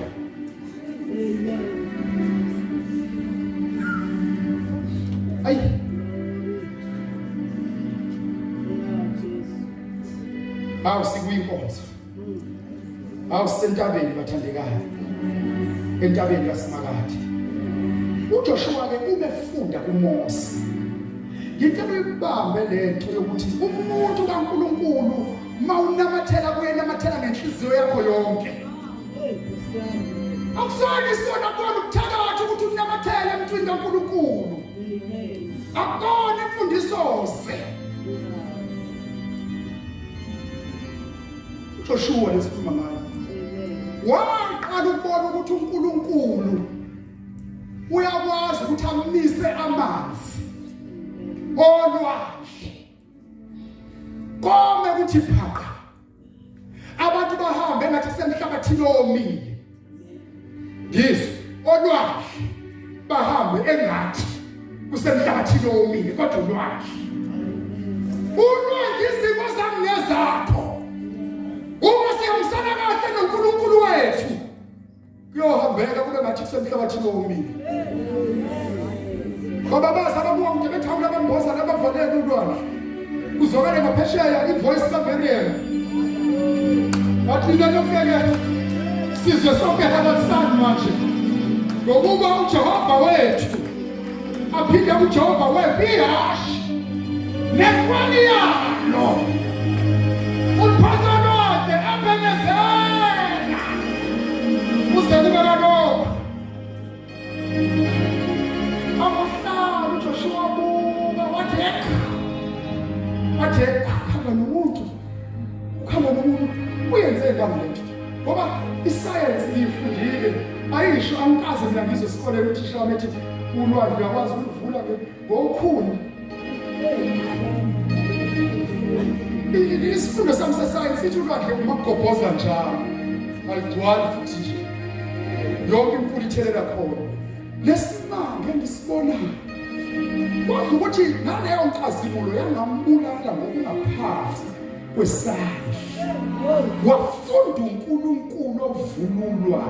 Ayi. Sikuyinkonzo. Sentabeni bathandekayo. Entabeni kaSimakade. uJoshua ke ubefunda kuMose. Ngicela ubambe lento yokuthi umuntu kaNkulunkulu mawunamathela kuyenamathela ngenhliziyo yakho yonke. Akusona isona kodwa ukuthakathi ukuthi unamathele emntwini kaNkulunkulu. Akona imfundiso ze. uJoshua lesikhuluma ngayo. Waqala ukubona ukuthi uNkulunkulu uyakwazi ukuthi amise amanzi olwandle kome kuthi phaka abantu bahambe ngathi semhlabathini omile. Yesu olwandle bahambe engathi kusemhlabathini omile kodwa ulwandle izimo zami nezakho. Uma siyamsana kahle noNkulunkulu wethu kuyohambeka kube ngathi kusemhlabathini omile. Ngoba baza babuka ukuthi bethawula bamboza labavaleke ulwandle. Kuzokele ngaphesheya ivoice kaBeriel. Bathi lokho sizwe sonke habatsani manje. Ngokuba uJehova wethu aphinde uJehova wethu ihashi nekwani yalo. Uphakalote abenezela. Uzekube kalokho. Amahlalo uJoshua buka wathi khamba nomuntu. Ukhamba nomuntu uyenze ngamlento. Ngoba iscience ifundile ayisho angikaze mina ngizosikole ukuthi shame ethi ulwandle uyakwazi ukuvula ngokhuni. Isifundo sami se-science sithi ulwandle umagobhoza njalo. Aligcwali futhi nje. Yonke imfula ithelela khona. Lesimanga ngisibona. Kodwa ukuthi naleyo nkazimulo yangambulala ngokungaphansi kwesandla wafunda uNkulunkulu ovunulwa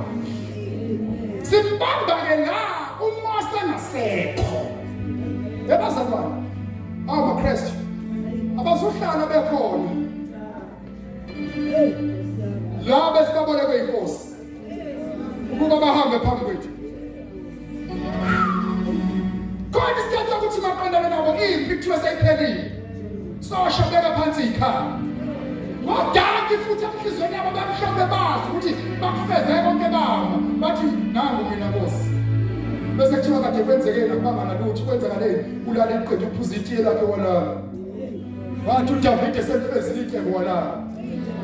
simbamba-ke la uMose nasekho ebazalwane abaKristu abazohlala bekhona la besibabolekwe inkosi ukuba bahambe phambi kwethu kodwa isikhathi sokuthi maqondane nabo impicture seyiphelile soshobeka phansi ikhaya Wadanki futhi amhlizweni yabo bamhlophe bazi ukuthi bakufeze konke bama bathi nangu mina Nkosi bese kuthiwa kade kwenzeke nakubanga nalutho kwenzakaleni ulala iqedwe uphuza itiye lakhe walala wathi uDavid eselifezile icebo walala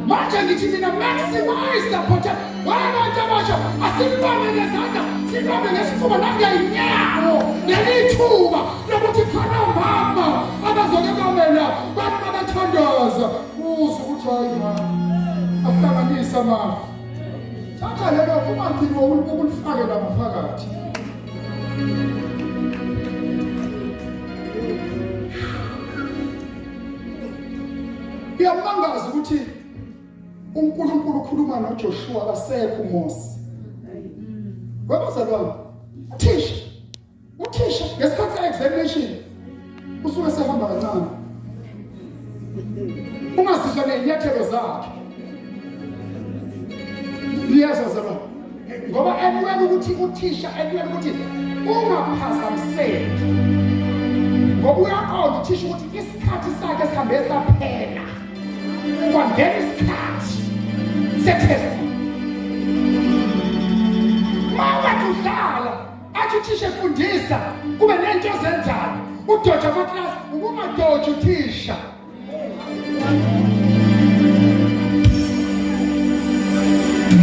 manje ngithi mina maximize the potential abantu abasha asibambe ngezandla sibambe ngesifuba nangayinyawo nelithuba lokuthi khona mama abazoke bamela bantu abathandaza uze ukuthi hayi mama ahlanganisa amafu thatha lelo fumathini wokulifake lapha phakathi Uyamangaza ukuthi uNkulunkulu ukhuluma noJoshua akasekho uMose. Kwabazalwane, uthisha ngesikhathi se-examination usuke sehamba kancane. Ungazizwa nenyathelo zakhe. Liyazazalwane. Ngoba emweni ukuthi uthisha emweni ukuthi ungaphazamiseki. Ngoba uyaqonda uthisha ukuthi isikhathi sakhe sihambe saphela. Kwangena isikhathi setest. Mawethu udlala athi uthisha efundisa kube nento ezenzayo. Udoja amaklasi ukungadoji uthisha.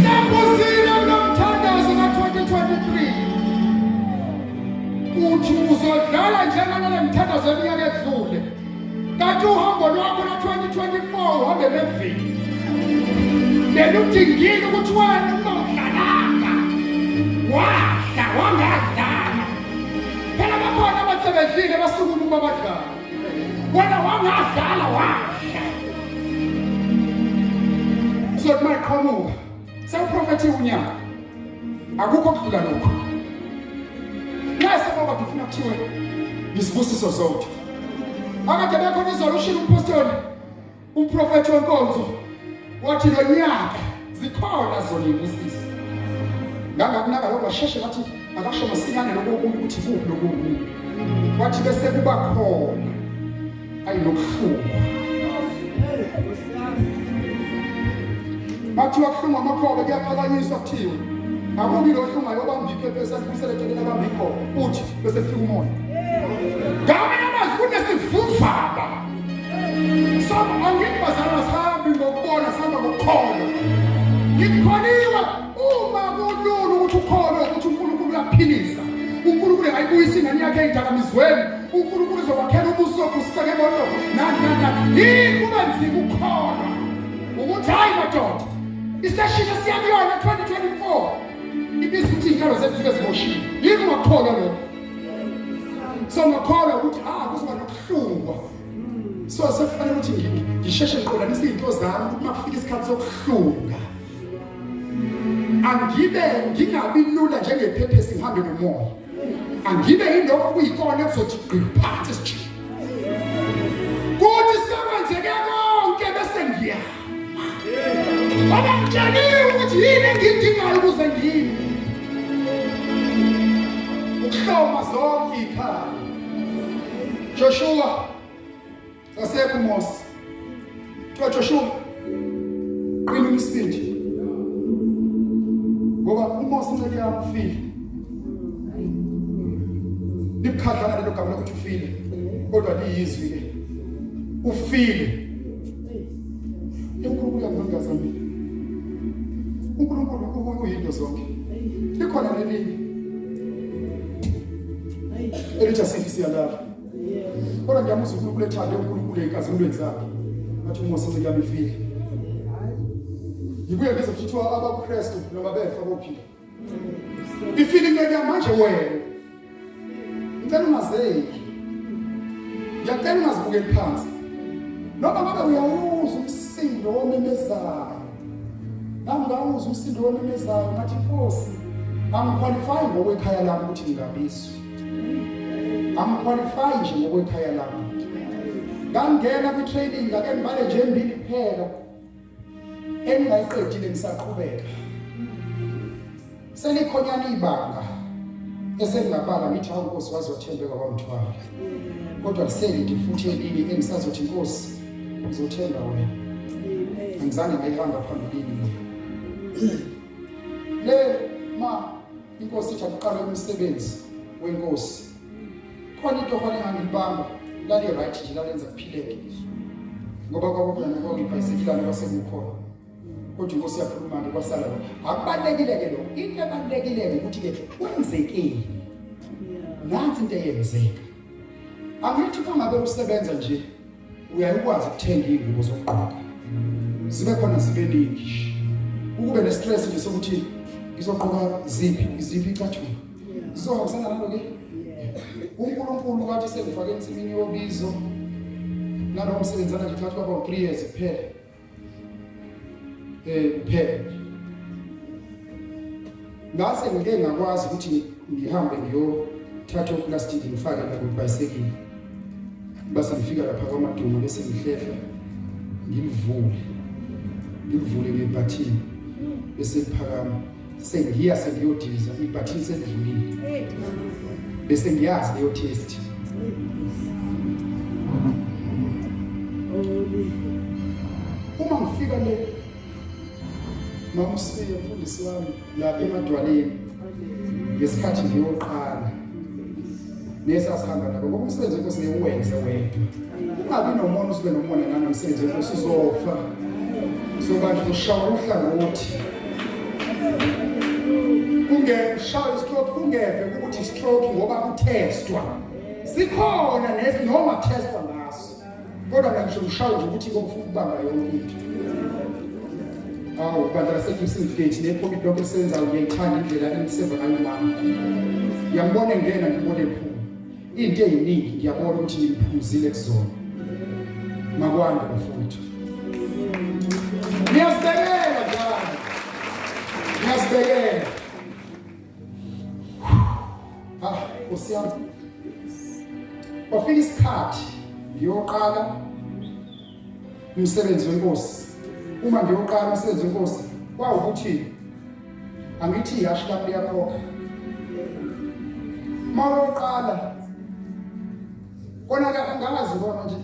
Nambuzile nomthandazo ka-2023. Uthi uzodlala njengana mthandazo eminyaka edlule. Kanti uhambo lwakho lwa-2024 uhambe neviki. Then udingile ukuthi wena ungawudlalanga. Wadla, wangadlala. Phela bakhona abasebenzile basukuma ukuba badlala. Wena wangadlala wadla. So maqhamuka. Sawuprofethi unyaka. Akukho kudlula lokho. Nase ngoba ngifuna kuthiwe isibusiso zonke. Akade bekhona izolution umpostoli umprofethi wenkonzo wathi lo nyaka zikhona zona ibusiso. Ngangakunaka lo basheshe bathi akasho masinyane lokho ukuthi kuphi lokho. Wathi bese kuba khona ayinokuhlungwa. Bathi wakuhlungwa amakhobe kuyaphakanyiswa kuthiwe. Akubi lo hlunga yobamba iphepha kuselethekela abamba ikhobe uthi bese kufika umoya. Ngabe namazi kunesivuvaba. So angikubazana sahambi ngokubona sihamba ngokukholwa. Ngikholiwe uma kulula ukuthi ukholwe ukuthi uNkulunkulu uyaphilisa. uNkulunkulu ayibuyisa ingane yakhe edakamizweni. uNkulunkulu uzokwakhela ubuso obuseke bonke. Nani. Yini kube nzima ukukholwa. Ukuthi hayi madoda. Isession esiyakuyona 2024. Ibiza ukuthi inkalo zethu zibe ziboshile. Yini ungakholwa lokho? So ngakholwa ukuthi kuzoba nokuhlungwa. So sekufanele ukuthi ngisheshe ngiqondanise izinto zami ukuthi makufika isikhathi sokuhlunga. Ngingabi lula njengephephesi ngihambe nomoya. Angibe yilokho kuyikona ekuzothi ngiphathe isijini. Kuthi sekwenzeke konke bese ngiyama. Baba ngitsheliwe ukuthi yini engidingayo ukuze ngime. Ukuhloma zonke ikhaya. Joshua asekho uMose. Joshua qina umsindi. Ngoba uMose unceke yamfile. Likhadlana lelo gama lokuthi ufile. Kodwa liyizwi ke. Ufile. uNkulunkulu uyangimangaza mina. uNkulunkulu uyinto zonke. Likhona lelinye. Elithi asifisi yalapha. Kodwa ngiyamuzwa uNkulunkulu ethande uNkulunkulu enkazimulweni zakhe. Athi uMose unceke yamfile. Ngibuye ngeze futhi abaKristu noma befa bophila. Ifeeling yamanje wena. Ngicela ungazeki. Ngiyacela ungazibukeli phansi. Noma ngabe uyawuza umsindo omemezayo. Nami ngawuzwa umsindo omemezayo ngathi Nkosi, angiqualify ngokwekhaya lami ukuthi ngingabizwa. Angiqualify nje ngokwekhaya lami. Ngangena kwi-training ngake ngibale nje mbili kuphela. Engayiqedile ngisaqhubeka. Selikhonyana ibanga esengingabala ngithi hawu Nkosi wazothembeka kwamthwala. Kodwa liselide futhi elinye engisazothi Nkosi ngizothemba wena. Angizange ngayihamba phambili. Le ma Inkosi ithi aqale umsebenzi wenkosi. Khona into khona engangibamba lale right nje lalenza kuphileke. Ngoba kwakukhona nokuyibhayisikila nabasekukhona. Kodwa Inkosi yakhuluma nje kwasala. Akubalekile ke lo. Into ebalekile ukuthi ke kwenzekeni. Nansi into eyenzeka. Angithi kungabe usebenza nje uyayikwazi ukuthenga izingubo zokugqoka. Zibe khona zibeningi. Ukube nestress nje sokuthi ngizogqoka iziphi icathulo. Zizohambisana nalo ke. uNkulunkulu kathi sengifake ensimini yobizo nalo umsebenzana nje phakathi kwabo 3 years kuphela. Kuphela. Ngase ngike ngakwazi ukuthi ngihambe ngiyothatha uplastic ngifake la kubhayisikili. Base ngifika lapha kwamaduma bese ngihlehla ngivule ngebhathini bese liphakama sengiya sengiyodiza ibhathini selivulile bese ngiyazi leyo test. Uma ngifika le Sbiya mfundisi wami lapha emadwaleni ngesikhathi ngiyoqala nesasihamba nabo ngoba umsebenzi wenkosi uyenze wedwa. Ungabi nomuntu usibe nomona nana umsebenzi wenkosi uzofa. Sobantu ushawa uhlangothi. Ungeshawa stroke ungeve ukuthi stroke ngoba utestwa. Sikhona noma testwa ngaso. Kodwa ngisho ushawa nje ukuthi ngofuna ukubamba yonke into. Bandla certificate nephomi dokho senzayo ngiyithanda indlela engiseva ngayo mama. Ngiyambona ngena ngibone phuma. Into eziningi ngiyabona ukuthi ngiphuzile kuzona. Makwanda bafowethu. Ngiyasibekela njalo. Ngiyasibekela. Usiyami. Wafika isikhathi ngiyoqala umsebenzi wenkosi. Uma ngiyoqala umsebenzi wenkosi, kwawukuthi angithi ihashi lami liyakhokha. Mawuqala kona angazi bona nje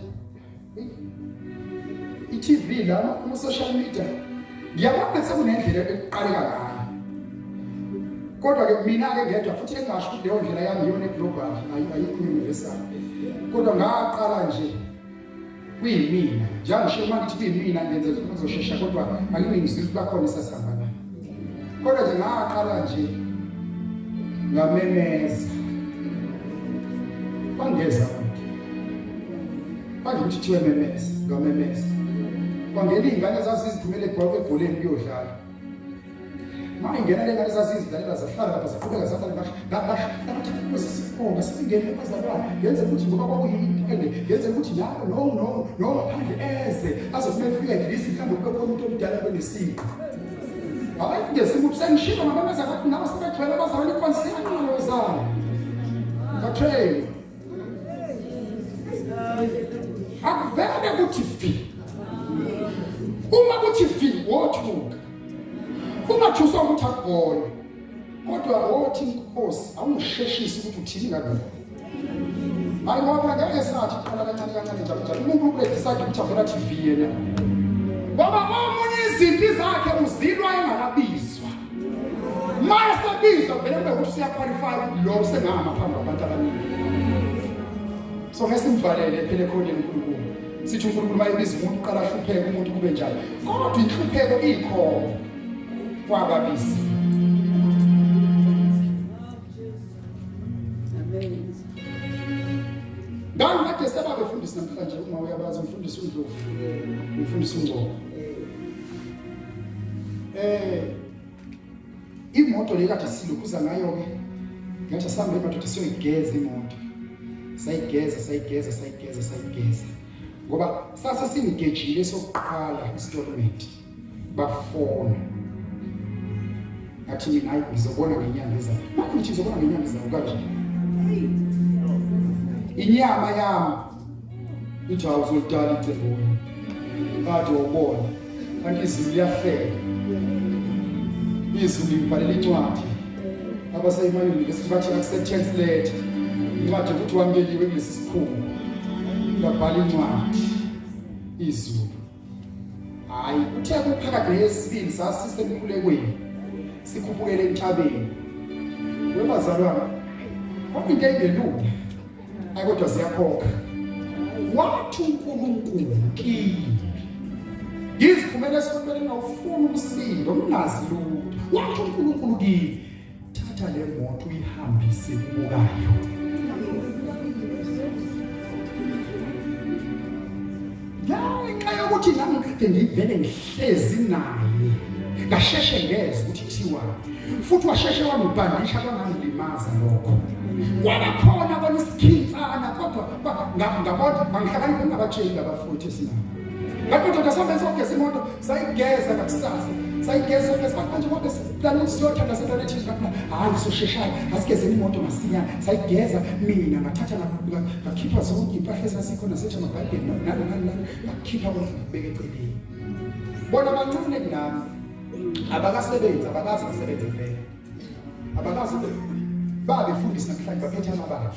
iTV la kuma social media ngiyabona sekunendlela eqaleka ngayo. Kodwa ke mina ke ngedwa futhi engasho ukuthi leyo ndlela yami iyona global ayikho universal. Kodwa ngaqala nje kuyimina njengisho uma ngithi kuyimina ngenza ukuthi kuzoshesha kodwa angingizizwe bakhona isasihamba la. Kodwa nje ngaqala nje ngamemeza. Bangeza manje ukuthi thiwe memeza ngamemeza. Kwangena izingane zazizithumele ebholeni kuyodlala. Manje ngena le ngane zazizidlalela zahlala lapha zaqhubeka zahlala bathi kusisifonga singene bazalwane yenze ukuthi ngoba kwakuyinto yenze ukuthi nawe no ngaphandle eze azofuna efika ngilisi mhlawumbe kube umuntu omdala benesipho. Hayi ngesimuthu sengishilo ngamameza ngathi nawe sebethwele bazalwane konsiyana zabo. Katheni akuvele ukuthi fi. Uma kuthi fi wothuka. Uma thusa ukuthi akubone. Kodwa wothi Nkosi awungisheshisi ukuthi uthini ngabe. Hayi ngoba ngeke sathi qala kancane njalo. Umuntu uqedisakhe ukuthi avela TV yena. Ngoba omunye izinto zakhe uzilwa engalabizwa. Mase bizwa vele kube ukuthi siyaqualify lo sengama phambi kwabantu abaningi. So ngesimvalele phela khona uNkulunkulu. Sithi uNkulunkulu mayebiza umuntu uqala hlupheke umuntu kube njalo. Kodwa inhlupheko ikho kwababizi. Amen. Ngakade sebabefundisa namhlanje uma uyabaza umfundisi uNdlovu. Umfundisi uNgcobo. Imoto le kade silokhuza ngayo ke. Ngathi sambe emadoda siyoyigeza imoto. Sayigeza. ngoba sase singigejile sokuqala installment bafona athi mina hayi ngizobona ngenyanga ezayo manje ngithi ngizobona ngenyanga ezayo kanje inyama yami ithi awuzodala icebo kade ubona kanti izulu liyahleka izulu libhalela incwadi abaseyima university bathi acceptance letter incwadi ukuthi wamukeliwe kulesi sikhungo labhala incwadi izulu hayi uthe kuphakathi nesibili sasise emkhulekweni sikhuphukele entabeni webazalwana into engelula ayikodwa ziyakhokha wathi uNkulunkulu kimi ngiziphumele esikhulekweni ngawufuna umsindo mnazi lutho wathi uNkulunkulu kimi thatha le moto uyihambise kubokayo ngenxa yokuthi nami kade ngivele ngihlezi naye ngasheshe ngeze ukuthi kuthiwa futhi washeshe wangibhandisha kwangangilimaza lokho kwaba khona bona isikhitsana kodwa ngabona angihlakaniphe ngabatsheli abafuthi sinabo ngathi ndasambe sokugeza imoto sayigeza ngakusasa sayigeza manje ngoba siplana siyothanda setoilet ngathi hayi sosheshayo asigeze imoto masinya sayigeza mina ngathatha ngakhipha zonke impahla ezasikhona sethe amabhayibheli nalala ngakhipha beke eceleni bona bancane nami abakasebenzi abakazi basebenze vele abakazi babefundisa namhlanje baphethe amabali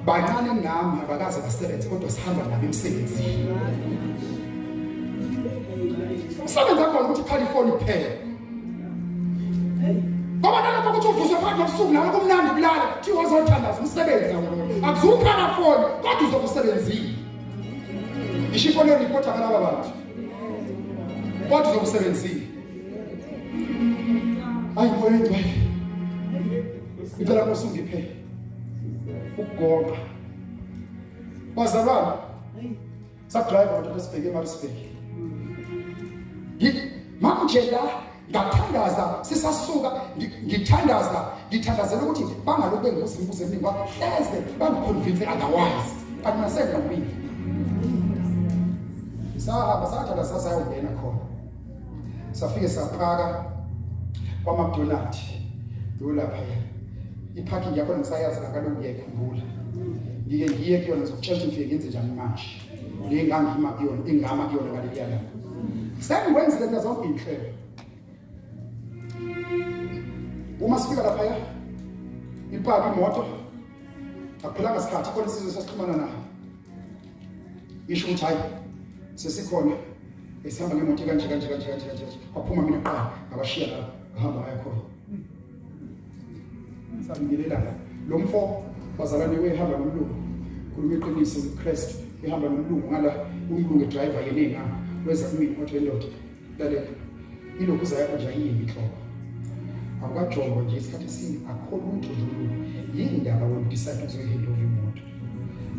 bancane ngami abakazi basebenze kodwa sihamba nabo emsebenzini umsebenzi wakho ukuthi California phela ngoba nalokho ukuthi uvuswe phakathi nobusuku nawe kumnandi kulala thi wazothandaza umsebenzi wakho akuzuka na phone kodwa uzokusebenzini ishifone report abalaba bantu kodwa uzokusebenzini ayi moyethu ngicela kusungiphe ukugoqa bazalwana sadrive abantu besibheke eMaritzburg manje la ngathandaza sisasuka ngithandazela ukuthi bangaloku bengibuze mina bahleze bangiconvince otherwise kanti nasenga mina sahamba sathatha sasayongena khona safike sapaka kwaMcDonald lo lapha iparking yakho ngisayazi ngakalo ngiyayikhumbula ngiye kuyona ngizokutshela ukuthi ngifike ngenze njani manje ngingangima kuyona ingama kuyona ngale yana sengwenzile into zonke inhlelo uma sifika lapha ipaka imoto akuphelanga isikhathi khona isizwe sasixhumana nayo isho ukuthi hayi sesikhona esihamba ngemoto kanje kwaphuma mina qala ngabashiya la ngahamba ngaya khona sangilela lo mfo bazalwane wehamba nomlungu khuluma iqiniso uChrist ehamba nomlungu ngala umlungu edriver yenenga weza kimi moto endoda lalela ilokhu zayakho nje yini inhloko akajongo nje isikhathi esinye akho umuntu njalo yindaba wodecide uzohenda imoto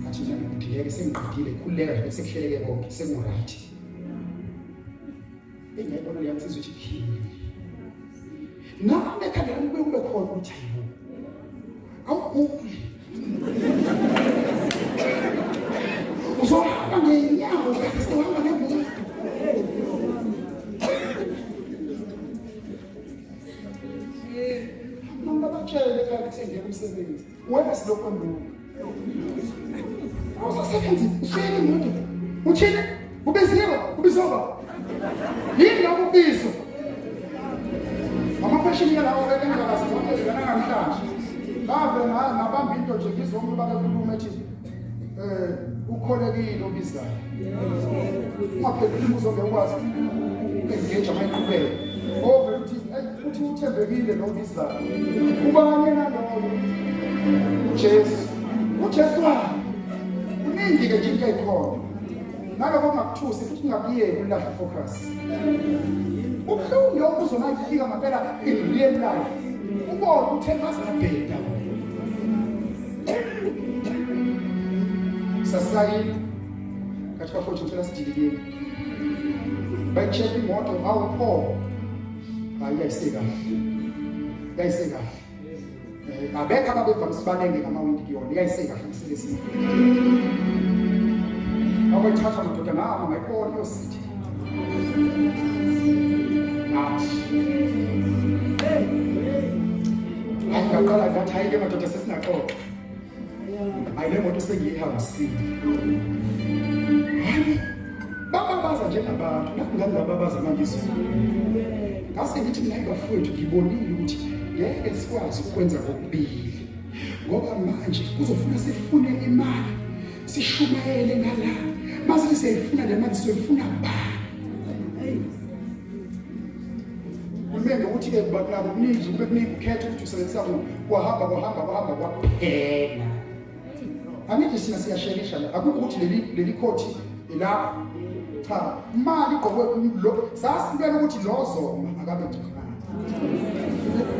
athi mina ngidiyeke sengiqedile khuleka nje sekuhleleke konke senguright engiyibona liyansizwa ukuthi khili nami ekhanda lami kube khona ukuthi hayibo awukuphi uzohamba ngenyawo kade sewahamba ngemoto ngibatshele kathi ngeke umsebenzi wesi lokho nduku awusasebenzi uswele imoto uthini ubizoba yini la ubizo amaphashini yalawo engakazi ngoba namhlanje bave nabamba into nje ngizombe babekhuluma ethi ukholekile obizayo ungaphendula imibuzo ngekwazi engage amayiqhubele over uthi uthembekile nobizayo ubani naloyo uJesu wami uningi ke nje into ekhona naloko ngakuthusi futhi ngakuyeke ulahla focus ubuhlungu lokho uzonayifika ngempela in real life ubona uthemba singabheda sasayini kathi bafowethu ngicela sidilike bayicheck imoto awupho ayayiseka abeka ababevamise banenge ngamawindi kuyona yayiseka ngiselesini Awayithatha amadoda ngama ngayibona yosithi. Ngaqala ngathi hayi ke madoda sesinaxoxa. Hayi le moto sengiyihambisile. Bababaza nje nabantu, nakungani bababaza manje. Ngase ngithi mina ngafowethu ngibonile ukuthi ngeke sikwazi ukwenza kokubili. Ngoba manje kuzofuna sifune imali, sishumayele ngala. Mase siyifuna le mali siyifuna ba. Kumele ukuthi ke bakulabo kuningi kube kuningi ukhetha ukuthi usebenzisa kwahamba kwaphela. Angithi sina siyasherisha la akukho ukuthi leli khoti ilapha. Cha, mali igqokwe lo sasibeka ukuthi lo zoma akabe ngcofana.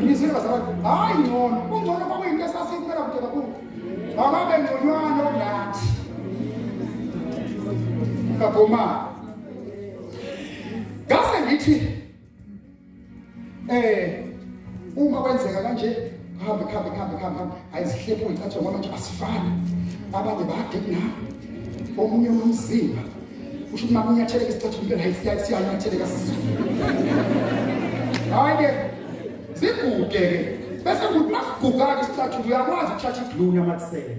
Ngizwe bazathi hayi ngcono, ungcono kwakuyinto esasiyibeka kude kakhulu. Akabe ngconywana onathi. Kaboma. Ngase ngithi uma kwenzeka kanje hamba ayizihlepho uyithatha ngoba manje asifani abanye bade na omunye umzimba usho uma kunyathele isithathu impela hayisiyanyathele kasizwe hayi ziguge bese ukuthi masiguga isithathu uyakwazi ukuthatha igluna amathela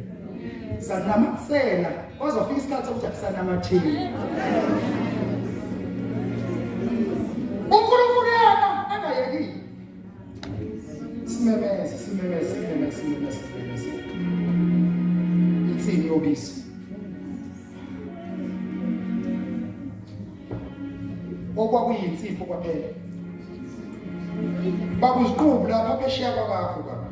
sanamathela kwazofika isikhathi sokuthi akusanamatheli uNkulunkulu yena angayeki simemeze insini yobisi okwakuyinsipho kwaphela bakuziqhubu lapha phesheya kwakho baba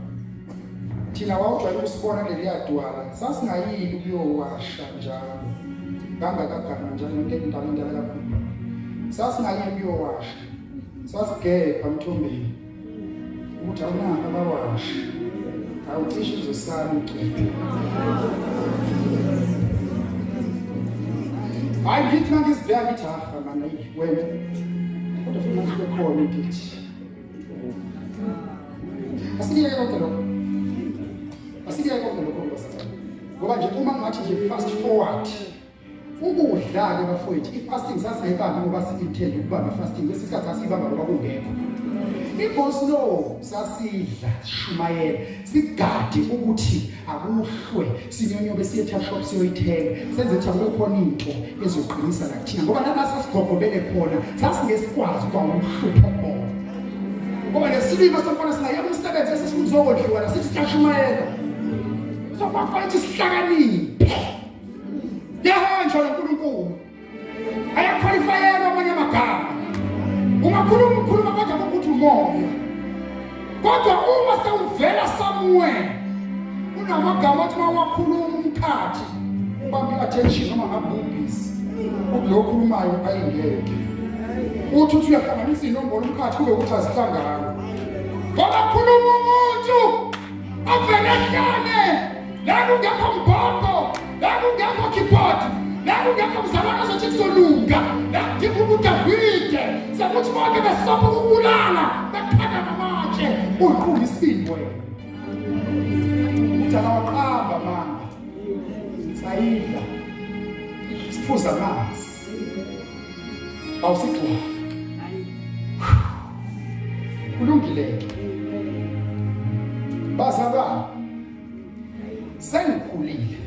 thina wawujwayele ukusibona leli yadwala sasingayili ukuyowasha njalo ngangakagana njalo into endala kakhulu sasingayili ukuyowasha sasigebha emthombeni ukuthi awunaka bawashi awuthisha izosala ucwephe hayi ngithi mangizibheka ngithi hafa mana wena kodwa futhi manje bekhona ngithi asiyeke konke lokho basathana ngoba nje uma ngathi nje fast forward ukudla-ke bafowethu i-fasting sasingayibambi ngoba siyithende ukubamba i-fasting kwesikhathi sasiyibamba ngoba kungekho iboslo sasidla sishumayela sigade ukuthi akuhlwe sinyonyobe siye shop siyoyithenga senze ukuthi akube khona into ezoqinisa lathina ngoba lana sasigogobele khona sasingesikwazi ukuba umhlupho bona ngoba lesilima sofana singayaba umsebenzi esifundizokondliwa la sithi siyashumayela sokufanele sihlakaniphe yahanjwa loNkulunkulu ayaqualifyela amanye amagama ungakhuluma kodwa ukuthi umoya kodwa uma sewuvela somewhere unamagama athi mawakhuluma umkhathi ubambe attention noma ngabubisi ukulokhulumayo ayingeke uthi uyahlanganisa inombolo umkhathi kube ukuthi azihlangana ngoba khuluma umuntu avele hlane la kungekho mbhongo la kungekho keyboard la kungekho mzalwana zothi kuzolunga la kungekho uDavide sakuthi bonke besopha ukubulala bekhanda namatshe uqhula isipho wena uthana waqamba mama sayidla siphuza amanzi awusigcwa kulungileke bazalwane sengikhulile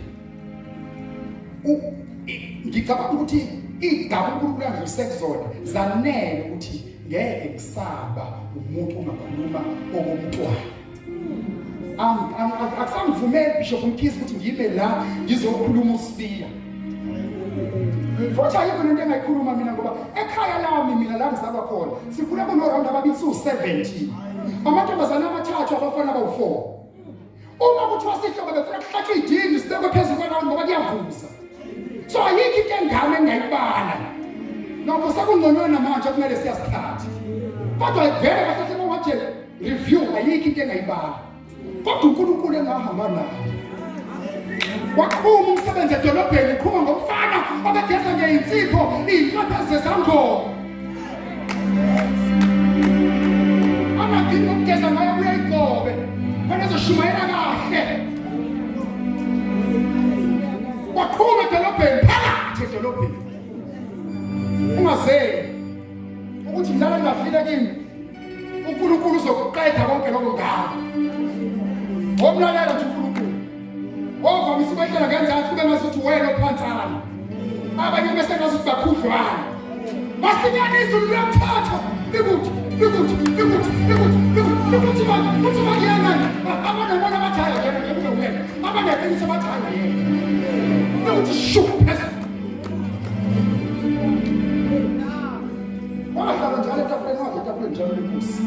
ngicabanga ukuthi igama uNkulunkulu angisekuzona zanele ukuthi ngeke kusaba umuntu ongakhuluma okomntwana akusangivumeli Bishop Mkhize ukuthi ngibe la ngizokhuluma uSbiya futhi ayikho into engayikhuluma mina ngoba ekhaya lami mina la ngizalwa khona sikhula kunoraund ababili su-70 amantombazane amathathu abafana abawu-4 uma kuthiwa sihlobo befuna kuhlatshwa idini sibekwe phezulu kweraund ngoba kuyavuza so ayikho into engane engingayibala nokho sekungconywe namanje kumele siyasikhathi kodwa vele kahle uma wathi review ayikho into engayibala kodwa uNkulunkulu engahamba nayo wakhuma umsebenzi edolobheni ukhuma ngomfana obegeza ngeinsipho iy'nhlaphe zezangoma amadini okugeza ngayo kuyayigobe khona ezoshumayela kahle wakhuma edolobheni phakathi edolobheni. Ungazeli ukuthi lana ngafile kini uNkulunkulu uzokuqeda konke lokho ngawo. Omlalela nje uNkulunkulu. Ovamisa ukwehlela ngenzansi kube ngasuthi wena ophantsana. Abanye bese ngasuthi bakhudlwana. Basinyanisa ukuyathatha. Likuthi bakuyana. Abanye bona bathaya yena ngeke wena. Abanye bese bathaya yena. Likuthi shu. Wahlala njalo etafuleni wakhe, etafuleni njalo lenkosi.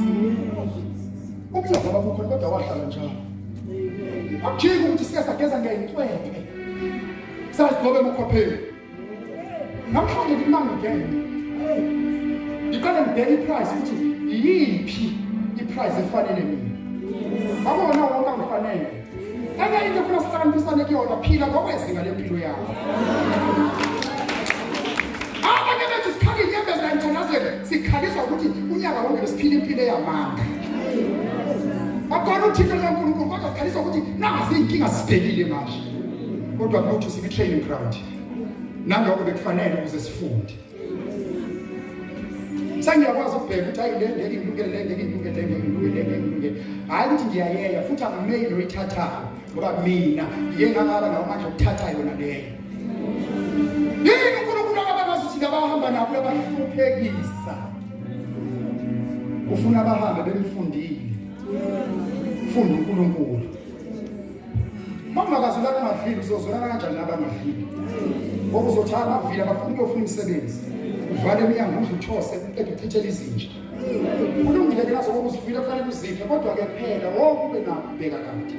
Ubuzwa babukhona kodwa wahlala njalo. Akujiki ukuthi sike sageza ngey'ncwebe. Sazigobe emkhopheni. Namhlanje ngimanga ngene. Ngiqale ngibheke iprice ukuthi yiphi iprice efanele mina. Babona wonke angifanele. Enye into ufuna sihlakaniphisa kuyona, phila ngokwezinga lempilo yakho. Abanye bethu sikhali inyembezi la emthandazweni sikhaliswa ukuthi unyaka wonke besiphila impilo eyamanga. Akona uthixo loNkulunkulu kodwa sikhaliswa ukuthi nangasi inkinga sibhekile manje. Kodwa ukuthi sibe training ground. Nalokho bekufanele ukuze sifunde. Sengiyakwazi ukubheka ukuthi hayi le ngeke ngilungele. Hayi ukuthi ngiyayeya futhi angimeli loyithathayo ngoba mina ngike ngakaba nawo manje ukuthatha yona leyo. Yini uNkulunkulu akabazuthi labahamba nabo abahluphekisa. Ufuna abahambe bemfundile. Funda uNkulunkulu. Mama kazulana ngadlili uzozolana kanjani nabangadlili. Okuzothana avile abafuna ukuyofuna imisebenzi. Uvale eminyango uthose ekuchithela izinja. Kulungile ke nazo ukuzivile kufanele uziphe kodwa ke phela wonke ube nakubheka kanti.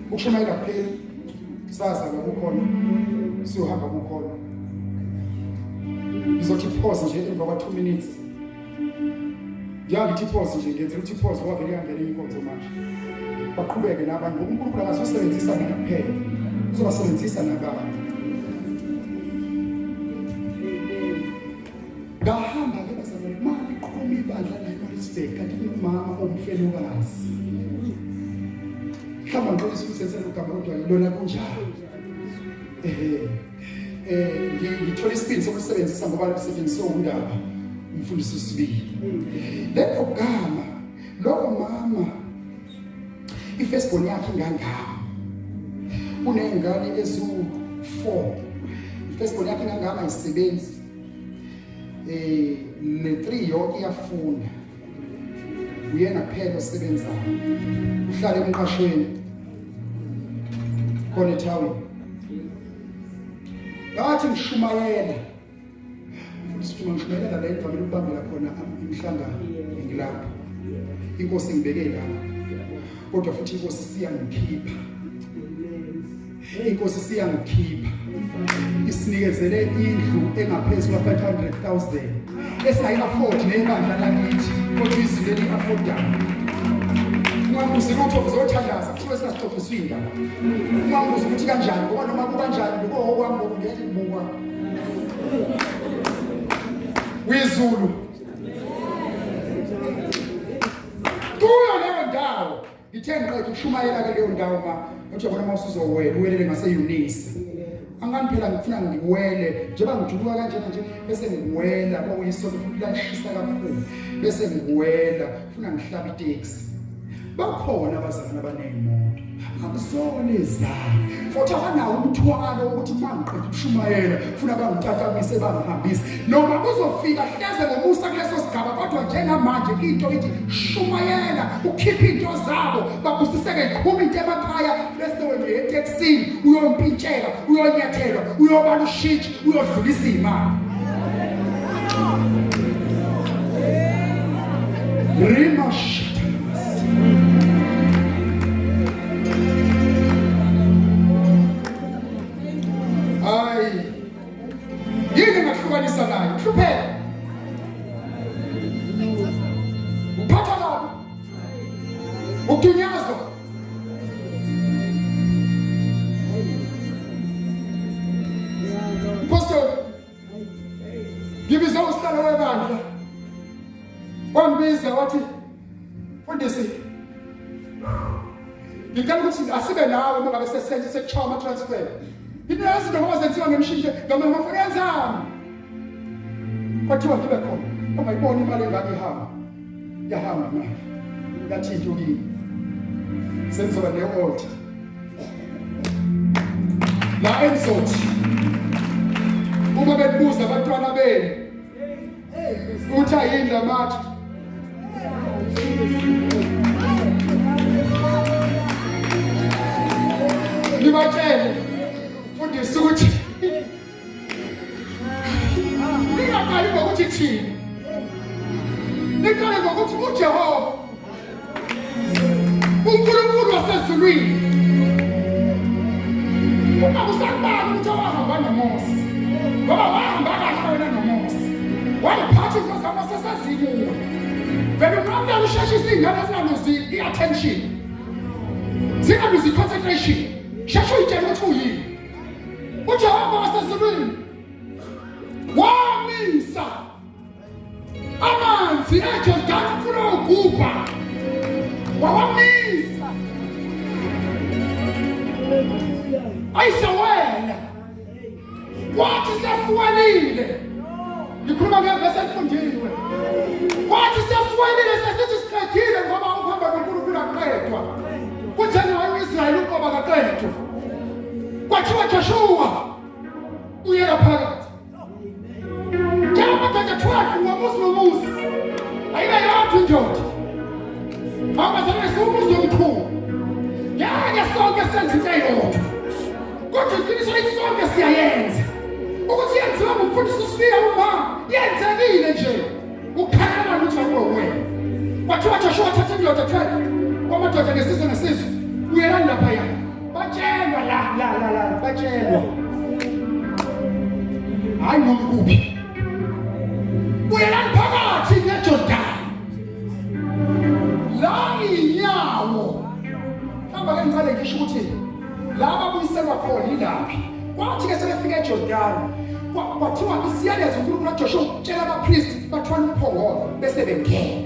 Ukushumayela kuphela saza kukhona siyohamba kukhona. Ngizothi pause nje emva kwa 2 minutes. Ngiyathi pause nje ngenze ukuthi pause ngoba vele yangena inkonzo manje. Baqhubeke nabantu uNkulunkulu akazosebenzisa mina kuphela. Uzobasebenzisa nabantu. Ngahamba ke bazalwane mama iqhuma ibandla la eMaritzburg kanti umama omfelokazi. Hlamba ngixolisa ukusenzela ugama kodwa lona kunjalo. Ngithola isipini sokusebenzisa ngoba lisetshenziswa undaba umfundisi Sbiya. Lelo gama lo mama ifirstborn yakhe ingangama. Unengane ezu4. Ifirstborn yakhe ingangama isebenzi. Ne3 yonke iyafunda. Uyena kuphela osebenzayo. Uhlala emqashweni. Khona eThawini. Ngathi ngishumayela. Ngishumela la evamile ukubambela khona imihlangano ngilapha. Inkosi ngibeke la. Kodwa futhi inkosi siyangikhipha. Inkosi siyangikhipha. Isinikezele indlu engaphezulu kwa 500,000 esayi-afford nebandla lakithi kodwa izulu eli-affordayo. Ungambuzi lutho uzothandaza kuthiwe singasixoxiswa indaba. Ungambuzi ukuthi kanjani ngoba noma kukanjani ngokwami ngokungeke ngibukwa. Wizulu kuyo leyo ndawo ngithe ngiqeda ukushumayela ke leyo ndawo ngathi yabona mawusuzowela uwelele ngase-Eunice. Angani phela ngifuna ngiwele njengoba ngijuluka kanjena nje bese ngiwela kwakuyisonto futhi lashisa kakhulu bese ngiwela ufuna ngihlaba itaxi. Bakhona abazalwane abaneyimoto akusona ezabo futhi abanawo umthwalo ukuthi mangiqeda ukushumayela ufuna bangitatamise bangihambise noma kuzofika hleze ngomusa kuleso sigaba kodwa njengamanje into ithi shumayela ukhipha into zabo babusiseke iqhuma into emakhaya bese wena eTexini uyompintshela uyonyathelwa uyobala ushintshi uyodlulisa imali. Rimash nayo hlupheka uphatha kabi ukunyazwa Pastor ngibiza usihlalo webandla wambiza wathi mfundisi ngicela ukuthi asibe nawe uma ngabe sesenze sekuchawa ama transfer inazi noma zenziwa ngemshini noma ngafuna yenzani kwathiwa ngibe khona ungayibona imali engaka ihamba yahamba imali yathinta ukini senzoba ne-order la enzothi uma bebuza abantwana benu uthi ayini la mathi nibatshele fundisa ukuthi ningaqali ngokuthi thina niqale ngokuthi uJehova uNkulunkulu wasezulwini ungakusakubani ukuthi wahamba noMose ngoba wahamba kahle wena noMose waliphatha into zama sesazikuwe vele ungamla usheshisa ingane zingaluzi i-attention zingaluzi i-concentration sheshe uyitshela ukuthi uyini uJehova wasezulwini wamisa amanzi eJordani ufuna ukugubha wawamisa ayisawela kwathi sefuwelile ngikhuluma ngevesi elifundiwe kwathi sefuwelile sesithi siqedile ngoba ukuhamba noNkulunkulu aqedwa kutheni wayo-Israyeli uqoba kaqedwa kwathiwa Joshua uyela phakathi njengoba 12 ngomuzi nomuzi ayibe yodwa indoda awungazange siwumuzi omkhulu ngeke sonke senze into eyodwa kodwa iqiniso lithi sonke siyayenza ukuthi yenziwa ngumfundisi uSbiya uma yenzekile nje ukukhala ukuthi akuwe wena kwathiwa Joshua thatha indoda 12 kwamadoda ngesizwe ngesizwe uyelani lapha yana batshelwa la batshelwa hayi noma kuphi uyelani phakathi neJordani la inyawo hamba ke ngicale ngisho ukuthi laba buyiselwa khona ilaphi kwathi ke sebefika eJordani kwathiwa isiyalezo uNkulunkulu kaJoshua utshela abapriest bathwala umphongolo bese bengena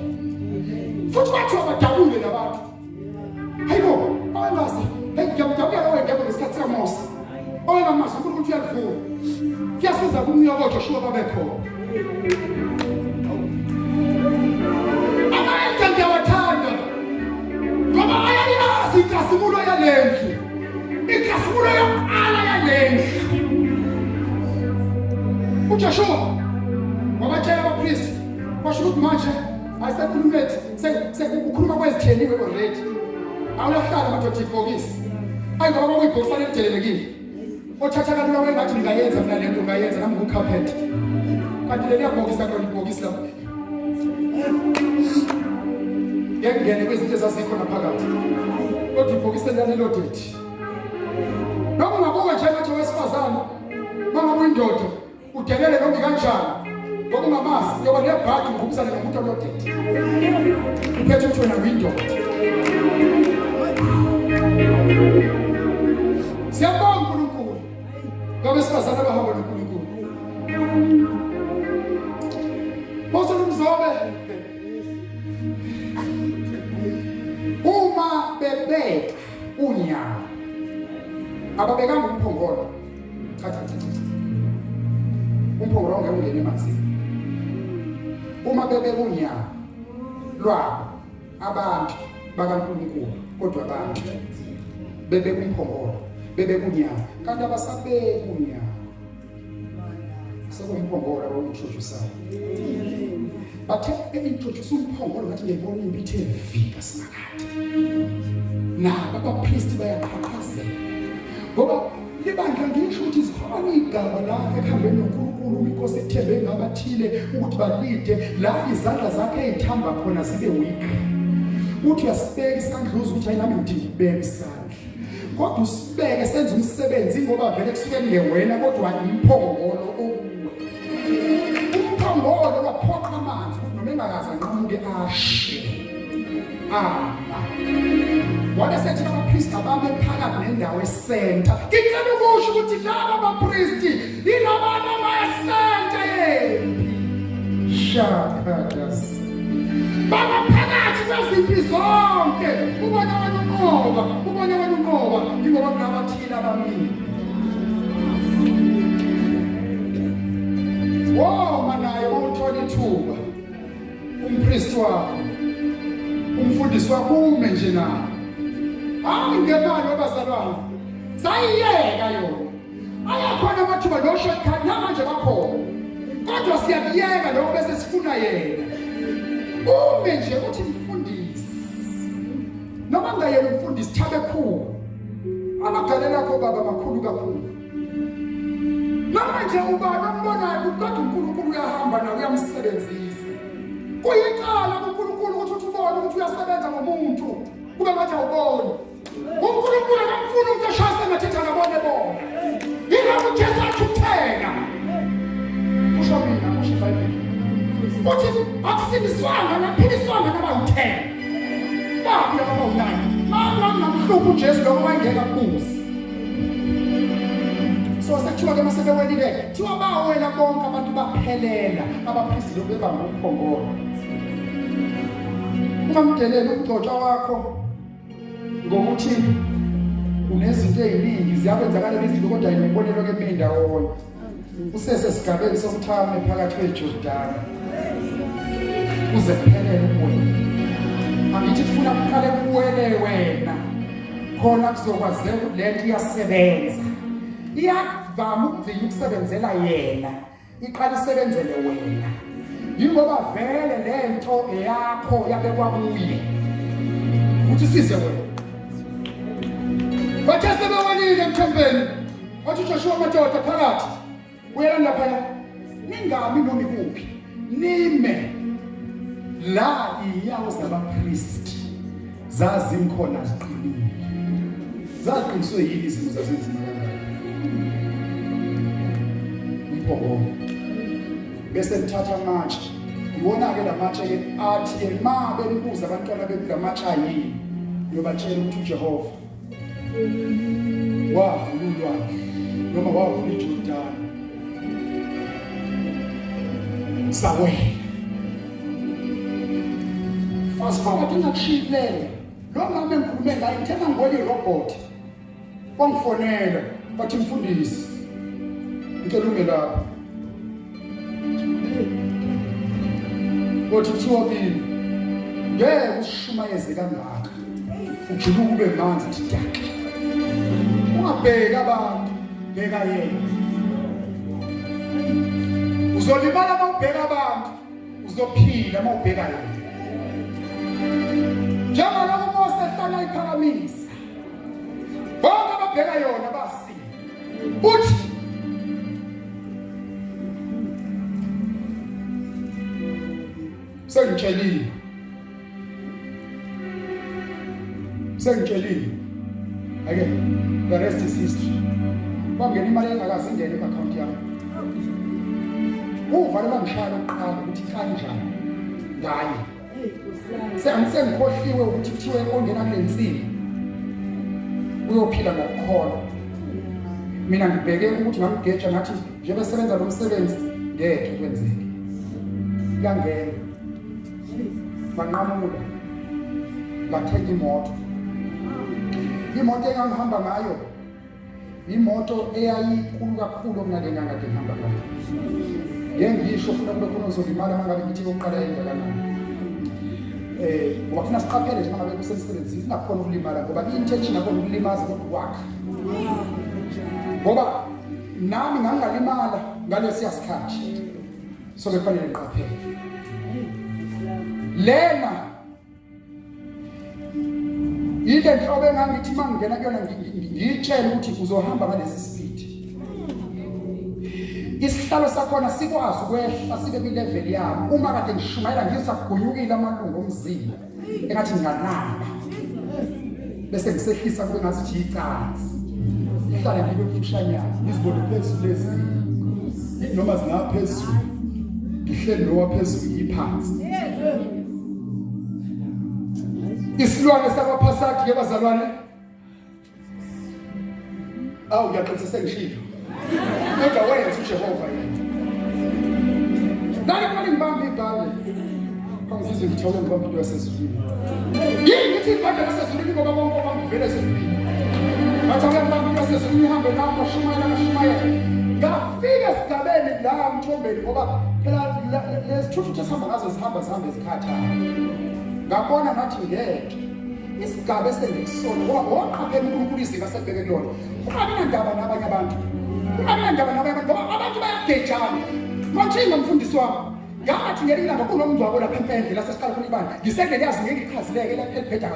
futhi kwathiwa badabule nabantu hayibo awengazi ngiyamdabuya lowo ndebe ngesikhathi sikaMose owengamazi uNkulunkulu uyalivula kuyasiza kumnyaka kaJoshua babe khona abantu ngiyawathanda ngoba ayayazi inkasimulo yalendlu inkasimulo yokuqala yalendlu uJoshua wabatshela abapriest basho ukuthi manje ayisakhulumethi sekukhuluma kwezitheniwe already awulahlala madoda ibhokisi ayingoba kwakuyibhokisi elidelelekile othatha kanti lawe ngathi ngingayenza mina lento ngayenza nami ngukaphethe kanti leliya bhokisi akho libhokisi lapho ngeke kwezinto ezazikhona phakathi kodwa ibhokisi lelodedi noma ungabuka nje ngathi wesifazane mama uyindoda udelele noma kanjani ngoba ungamazi ngoba lebhaki ngubusana nomuntu olodedi uphethe ukuthi wena uyindoda siyabonga uNkulunkulu ngoba sifazana abahamba noNkulunkulu boso lumzobe uma bebeka unyaka ababekanga umphongolo cha umphongolo ongeke ungene emanzini uma bebeka unyaka lwabo abantu bakaNkulunkulu kodwa abantu bebeka umphongolo bebeka unyaka kanti abasabeka unyaka sekumphongolo awuintroduceayo bathe introduce umphongolo ngathi ngiyibona impithe evika sinakade nabo abapriest bayaqhaqhazela ngoba libandla ngisho ukuthi zikhona igaba la ekhambeni noNkulunkulu inkosi ethembe ngabathile ukuthi balide la izandla zakhe ezithamba khona zibe weak uthi uyasibeka isandla ukuthi hayi nami ngidibeke isandla kodwa usibeke senze umsebenzi ngoba vele kusukeni ngewena kodwa imphongolo okuwe umphongolo waphoqa amanzi noma engakaze anqamuke ashe wale sethi abapriest ababe phakathi nendawo esenta ngicela ukusho ukuthi laba abapriest yilabana abayesenta yempi shakadas baba phakathi ngaziphi zonke ubona wena unqoba ingoba kunabathile abamile. Woma naye uthola ithuba umpriest wakho umfundisi wakho ume nje naye. Hayi ngemali wabazalwane sayiyeka yona. Ayakhona amathuba no shortcut namanje bakhona. Kodwa siyakuyeka lokho bese sifuna yena. Ume nje uthi mfundisi. Noma ngayena umfundisi thabe khulu. Amagalelo akho baba makhulu kakhulu. Manje ubaba umbonayo ukuthi uNkulunkulu uyahamba nawe uyamsebenzisa. Kuyiqala kuNkulunkulu ukuthi ubone ukuthi uyasebenza ngomuntu. Kube manje awuboni. uNkulunkulu akamfuni umuntu eshayisa ngathitha ngabone bona. Yilabo uJesu athi kuphela. Kusho mina kusho iBhayibheli. Uthi akusindiswanga naphiliswanga naba-10. Babi naba-9. Mama namhlupho uJesu lokho wayengeka kubuza. So sekuthiwa ke masebewelile thiwa bawela bonke abantu baphelela abaphezulu bebanga ukuphongolo. Ungamdeleli umgcotshwa wakho ngokuthi unezinto eziningi ziyakwenzakala izinto kodwa yinibonelo ke emindawo usese sigabeni somthame phakathi kweJordani uze kuphelele umoya. Angithi kufuna kuqale kuwele wena khona kuzokwazeka ukuthi lento iyasebenza. Iyavama ukuvina ukusebenzela yena iqala isebenzele wena. Yingoba vele lento eyakho yabekwa kuye uthi size wena. Bathe sebewelile emthembeni wathi uJoshua amadoda phakathi uyelanda phaya ningami noma ikuphi nime la iyawo zabapriest zazimkhona ziqinile zaqiniswe yini izinto zazenzima kangaka. Bese mthatha amatshe ibona ke lamatshe ke athi ma benibuza abantwana bekulamatshe ayini yobatshela ukuthi uJehova wavululwa noma wavula iJordani sawe. Fast forward ingakushilele lo mama engikhulume ngaye ngithena ngibona irobot wangifonela bathi mfundisi ngicela ume lapha. Kodwa kuthiwa kimi ngeke usishumayeze kangaka ujike ube manzi tidaka. Ungabheki abantu bheka yena. Uzolimala uma ubheka abantu uzophila uma ubheka yena. Njengalokho uMose ehlala iphakamisa bonke ababheka yona basi uthi sengitshelile ake the rest is history. Kwangena imali engakaze ingene ku-account yami. Uvale bangishaya lokuqala ukuthi kanjani ngaye. Sengikhohliwe ukuthi kuthiwe ongena kule nsimbi uyophila ngokukholwa. Mina ngibheke ukuthi ngamgeja ngathi njengoba sebenza lo msebenzi ngeke kwenzeke. Yangena banqamula bathenga imoto engihamba ngayo imoto eyayikhulu kakhulu kunalena kade ngihamba ngayo. Ngisho ufuna kube khona uzolimala mangabe ngithi oqala yenza kanani. Ngoba kufuna siqaphele nje mangabe kusemsebenzini singakhona ukulimala ngoba intention yakho ukulimaza ngokwakho. Ngoba nami ngangalimala ngalesi sikhathi. So kufanele ngiqaphele. Lena ile nhlobo engangithi mangena kuyona ngitshela ukuthi uzohamba ngalesi speed. Isihlalo sakhona sikwazi ukwehla sibe ku level yami. Uma kade ngishumayela ngisagunyukile amalungu omzimba engathi nganaba. Bese ngisehlisa kube ngathi icansi. Ihlale ngibe mfushanyana ngizibone phezulu lezi noma zingaphezulu. Ngihleli lo waphezulu iphansi. Isilwane sakwaPhasadi ke bazalwane. Awu ngiyaxolisa sengishilo. Kodwa wena uJehova yena. Nani ngibambe ibhale. ngithoke ngoba into yasezulwini. Yini ngithi ibandla lasezulwini ngoba bonke bangivela ezulwini. Bathatha abantu basezulwini ihambe nabo shumayela. Ngafika esigabeni la Mthombeni ngoba phela lesithuthu esihamba ngazo zihamba zikhathala. Ngabona ngathi ngeke isigaba esengikusona ngoba waqaphela uNkulunkulu izinga asebheke kulona. Kungabi ndaba nabanye abantu. Ngoba abantu bayagejana. Manje ngomfundisi wami ngathi ngelilanga kunomngcwabo lapha empendle la sesiqala khona ibandla. Ngisengiyazi ngeke ikhazileke la elibheda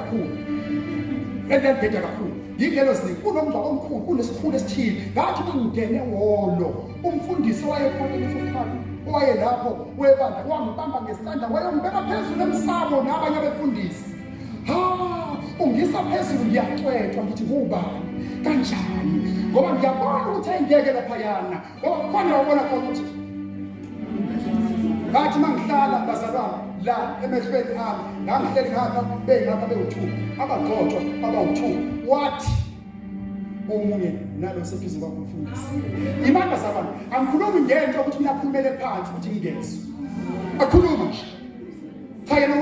kakhulu. Yilelo zinto kunomngcwabo omkhulu kunesikhulu esithile. Ngathi mangingene wolo umfundisi wayekhona lesifana wayelapho webandla wangibamba ngesandla wayongibeka phezulu emsamo nabanye abefundisi. Ungisa phezulu ngiyacwetshwa ngithi ngubani kanjani ngoba ngiyabona ukuthi ayingeke lapha yana ngoba khona ubona khona ukuthi bathi mangihlala bazalwana la emehlweni ami ngangihleli ngapha bengapha bewu2 abagcotshwa abawu2 wathi omunye nalo sephezulu kwamfundisi imanga zabantu angikhulumi ngento ukuthi mina khulumele phansi ukuthi ngingezwe akhuluma nje yena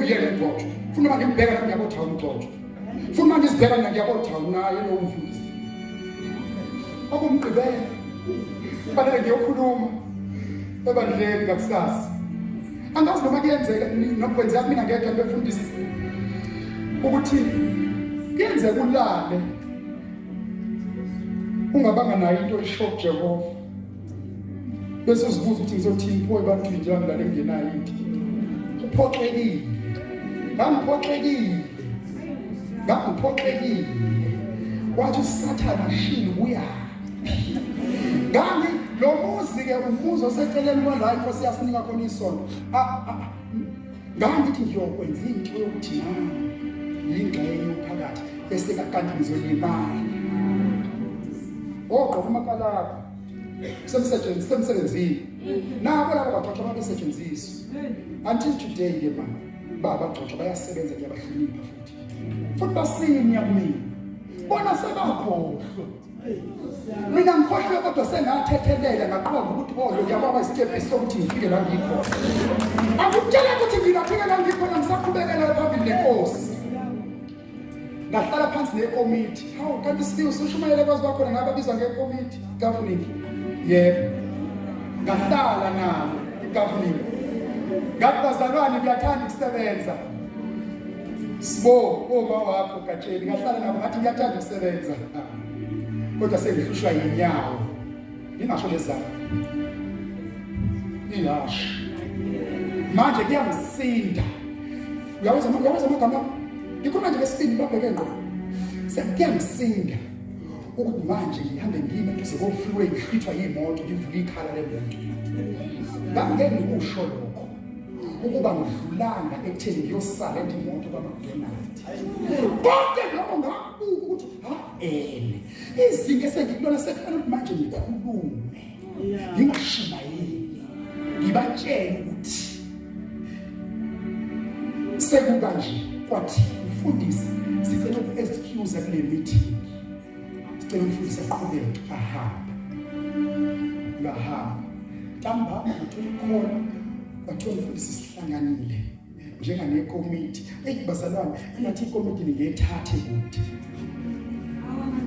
uyena ugcotshwa funa ngibheka la ngiyabotha ugcotshwa funa ngizibheka la ngiyabotha naye lo mfundisi okumgqibela kufanele ngiyokhuluma ebandleni ngakusasa angazi noma kuyenzeka nokwenzeka mina ngeke ngibefundisi ukuthi kuyenzeka ulale ungabanga nayo into eshock Jehova bese uzibuza ukuthi ngizothini pho ebantwini nje ngilale ngenayo into uphoxekile ngangiphoxekile wathi uSathana ashilo buya ngani lo muzi ke umuzo oseceleni kwala inkosi yasinika khona isono ngangithi ngiyokwenza into yokuthi yingxenye yophakathi bese kanti ngizolimala ogqoka amakhalapha semsebenzini nabo labo bagcotshwa babesetshenziswa until today ke mama baba bagcotshwa bayasebenza kuyabahlonipha futhi basinya kumina bona sebakhohlwa mina ngikhohlwe kodwa sengathethelela ngaqonda ukuthi lo ngiyababa isikephi sokuthi ngifike la ngikho akutshela ukuthi ngingafika la ngikho ngisaqhubekela phambili nenkosi ngahlala phansi nekomiti kanti Sbiya ushumayele kwazi bakhona ngababizwa ngekomiti governing yebo ngahlala nabo governing ngabazalwane kuyathanda ukusebenza Sbo oma wakho katsheni ngahlala nabo ngathi ngiyathanda ukusebenza kodwa sengihlushwa yinyawo ngingasho lezana ingashi manje kuyangisinda uyawazi amagama ngikhuluma nje ngesibindi babheke ngqo sekuyangisinda ukuthi manje ngihambe ngime kuze kofreeway ngihlithwa yimoto ngivuka ikhala lemoto ngangeke ngikusho lokho ukuba ngidlulanga ekutheni ngiyosala imoto kwaMcDonald konke lokho ngakubuka ukuthi izinto esengikubona sekufanele ukuthi manje ngikhulume ngingashumayeli ngibatshele ukuthi sekuka nje kwathi mfundisi sicela uku-excuse kule meeting sicela umfundisi aqhubeke ngahamba ntambama ngithola ikhona bathola umfundisi sihlanganile njenganekomiti bazalwane engathi ikomiti ngiyethathe kude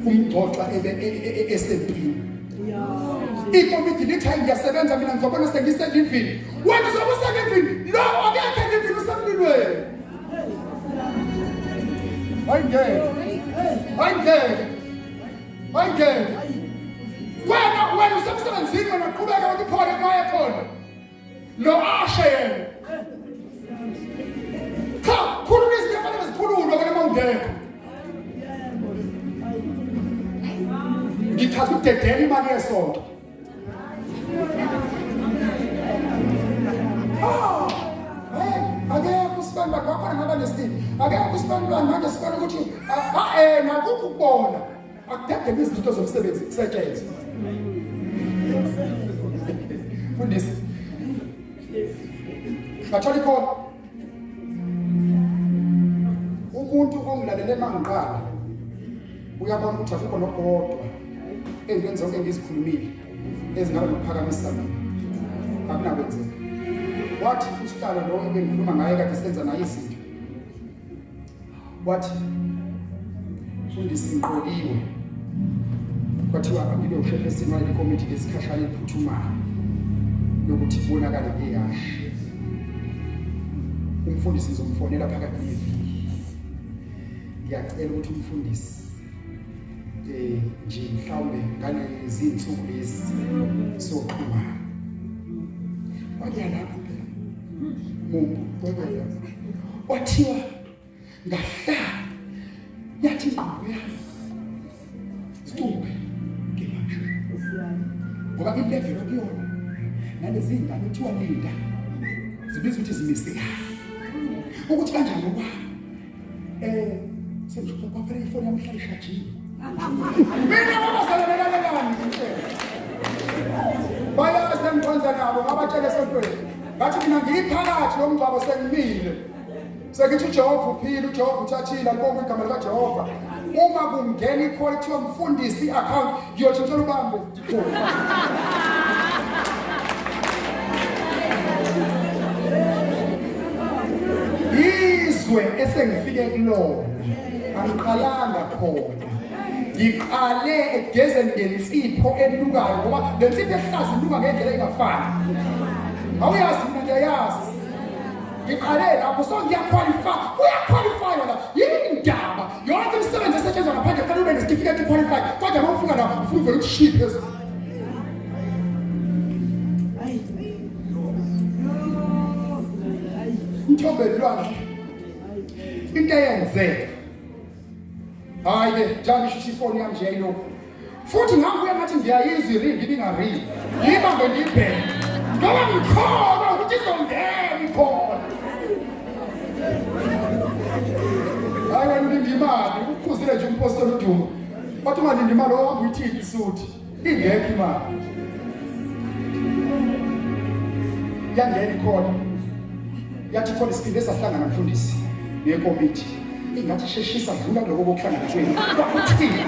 umgcotshwa esempini ikomiti lithi hayi ngiyasebenza mina ngizobona sengiselivini wena uzokuselivini lo akekho livini usemlilweni Ayingeke. Wena usemsebenzini wena uqhubeka ukuphole moya khona. Lo ashe yena. Khuluma izinto ezikhululwa wena mawungekho. Ngithatha udedela imali yesonto. Akekho usibamba kwakhona ngaba nesibindi. Akekho usibamba manje sibona ukuthi nakukho ukubona. Akudede izinto zomsebenzi kusetshenzwe. Fundisi. Bathola ikhona. Umuntu ongilalele mangiqala uyabona ukuthi akukho nokhodwa engizwenza zonke ngizikhulumile ezingaba nokuphakamisa mina. Akunakwenzeka. wathi usihlalo lo engikhuluma ngaye kade senza naye izinto. Wathi mfundisi ngiqoliwe. Kwathiwa ngibe ushepesini wale committee lesikhashana eliphuthumayo lokuthi kubonakale ngeyashe. Umfundisi ngizomfonela phakathi neviki. Ngiyacela ukuthi umfundisi nje mhlawumbe ngalezi insuku lezi soxhumana. Wathi lapho phela. Ngokwela. Wathiwa ngahla yathi ingqondo yami. Stupid. Ngoba ilevel okuyona nalezi ingane kuthiwa linda zibiza ukuthi zimisela ukuthi kanjani ngoba sengisho kwaphela ifoni yami ihlala ishajile mina babasalelelelani nje baya sengikwenza nabo ngabatshela esontweni bathi mina ngiphakathi lomgcwabo sengimile sekithi uJehova uphila uJehova uthathile ngibonga igama lika Jehova uma kungena ikhona kuthiwa mfundisi account ngiyothi ngicela ubambe izwe esengifike kulona angiqalanga khona ngiqale egezeni ngensipho elukayo ngoba lensipho ehlazi iluka ngendlela engafani awuyazi mina ngiyayazi ngiqale lapho so uyaqualify wena yini indaba yonke imisebenzi esetshenzwa ngaphandle kufanele ube nesitifiketi qualify kodwa uma ufika lapho ufuna uvele ukushiphe phezulu Mthombe lwakhe into eyenzeka hayi njalo isho ifoni yami nje ayilokho futhi ngangibuya ngathi ngiyayizwa iringi ibingaringi ngibambe ngibheke ngoba ngikhona ukuthi izongena ikhona hayi wena indimali ukuphuzile nje umpostoli uDuma bathi uma indimali ohamba uyithini isuthi ingekho imali yangena ikhona yathi khona isipinde sahlangana mfundisi nekomiti ingathi sheshisa dlula lokho kokuhlangana kwenu bakuthini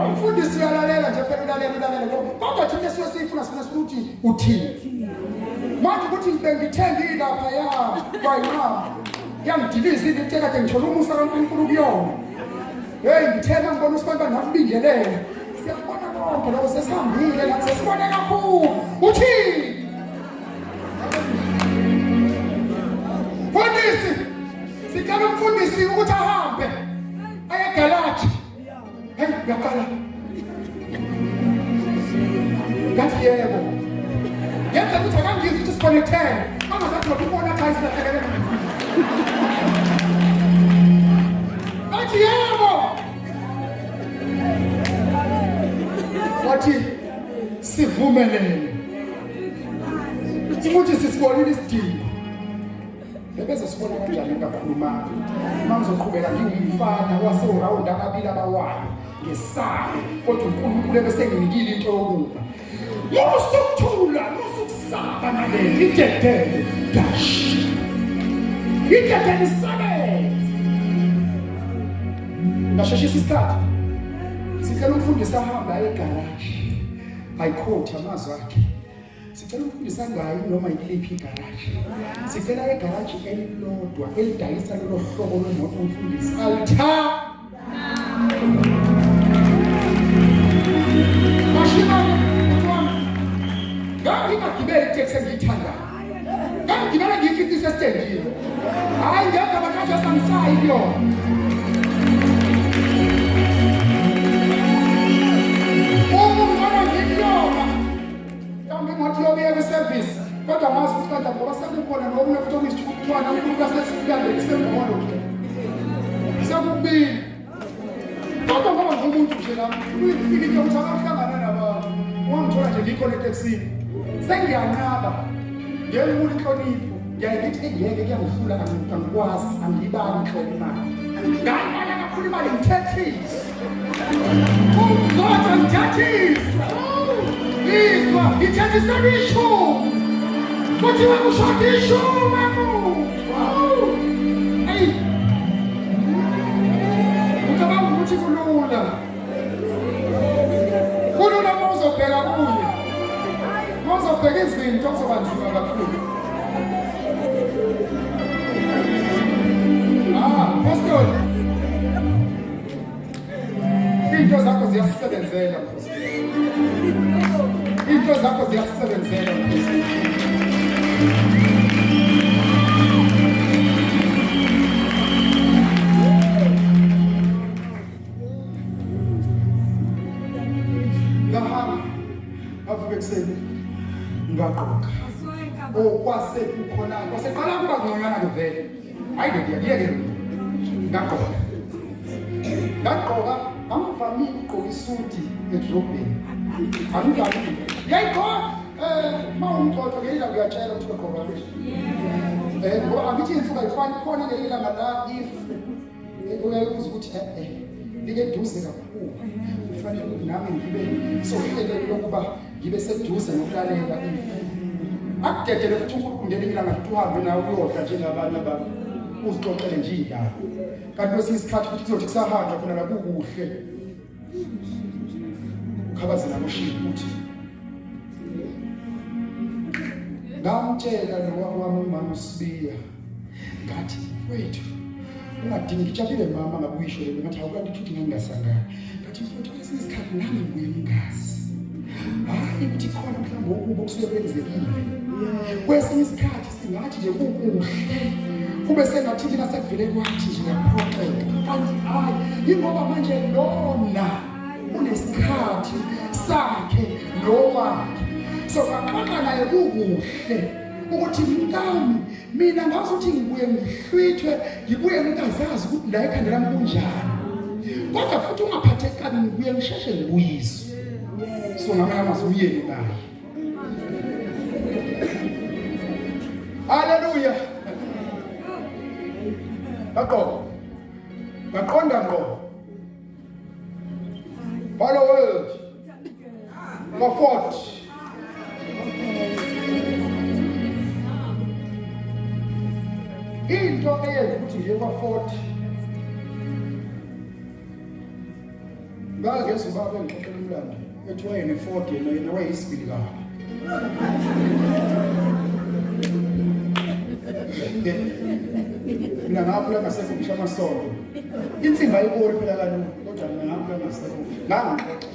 umfundisi uyalalela nje phela ulalela kodwa thina siyifuna ukuthi uthini manje ukuthi ngibengithenge lapha ya bayima yangidiliza into ekade ngithola umusa kaNkulunkulu kuyona hey ngithena ngibona usibamba nakubingelela siyabona konke lokho sesihambile lapho sesibone kakhulu uthini Mfundisi, sicela umfundisi ukuthi ahambe aye garage. Hey, ngiyaqala. Ngathi yebo. Yenza ukuthi akangizwe ukuthi siconnectene. Angazathi ngokubona guys lahlekele. Ngathi yebo. Wathi sivumelene. Futhi sisibonile isidingo. Bese sibona kanjani ngakhuluma mangizoqhubeka ngiyumfana waseround ababili abawayo ngesabe kodwa uNkulunkulu bese nginikile into yokuba musukuthula musukusaba nale idedele dash idedele sabenze ngasheshisa isikhathi sicela umfundisi ahamba egarage ayikhotha amazwi akhe sicela umfundisi angayi noma yiliphi igaraji sicela egaraji elilodwa elidayisa lelo hlobo lwemoto umfundisi altha mashina ngangigibele iteksi engiyithandayo ngangigibele ngiyifikisa esitendini hayi ngeke abakaja sangisayi yona Ngathi yobuye service kodwa mazi ukuthi kanti ngoba sekukhona nomunye futhi okuyisithukwana umuntu asesiyande isembono ke sakubili kodwa ngoba ngumuntu nje la uyifike into uthakahlangana nabantu wangithola nje ngiconnect ekusini sengiyanqaba ngemuntu inhlonipho ngiyayithi ngeke kuyangihlula angikwazi angibani inhlonipho imali ngayibala kakhulu imali ngithethisa kodwa ngithethisa Izwa, ngithethisela isho. Kuthiwa kushada isho mamu. Hey. Ucabanga ukuthi kulula. Kulula mawuzobheka kuye. Mawuzobheka uzobheka izinto kuzobanzima kakhulu. Pastor. Into zakho ziyasebenzela Nkosi. Into zakho ziyasebenzela Nkosi. Avuke kuseni ngaqoqa kwase kukhona kwaseqala kuba ngconyana ke vele hayi ngiyeke ngaqoqa angivami ukugqoka isuti edrobheni angivami yayikho mawumxoxo ngeyila uyatshela ukuthi ugqoka lesho ngoba angithi insuka ifani khona ngeyila ngala if uyayibuza ukuthi like duze kakhulu kufanele ukuthi nami ngibe sohlelele lokuba ngibe seduze nokulalela akudedele futhi ukungena ilanga uhambe nawe uyodla njengabanye abantu uzixoxele nje indaba kanti kwesinye isikhathi futhi kuzothi kusahanja khona la kukuhle ukhabazela ngoshini ukuthi ngamtshela nokwami umama uSbiya ngathi wethu ungadingi ngijabule mama ngabuyisho le ngathi awukanti futhi ngingasangana ngathi mfowethu kwesinye isikhathi nami ngibuye ngingazi hayi ukuthi khona mhlawumbe ukuba kusuke kwenzekile kwesinye isikhathi singathi nje kukuhle kube sengathi thina sekuvele kwathi nje ngaphoxeka kanti hayi ingoba manje lona unesikhathi sakhe nowakhe so kaxoxa naye kukuhle ukuthi mntami mina ngazuthi ngibuye ngihlwithwe ngibuye ngikazazi ukuthi la ekhanda lami kunjani kodwa futhi ungaphatheki kabi ngibuye ngisheshe ngibuyise so ngamanye amazwi uyeni naye haleluya baqonda ngo follow world ngafort into eyenza ukuthi nje kwa40 ngageza ubaba engixoxela umlando ethi wayene 40 yena wayisibili kabi mina ngaphula ngasekho ngisho amasondo insimba ayiboni phela kalula kodwa mina ngaphula ngasekho ngangixoxa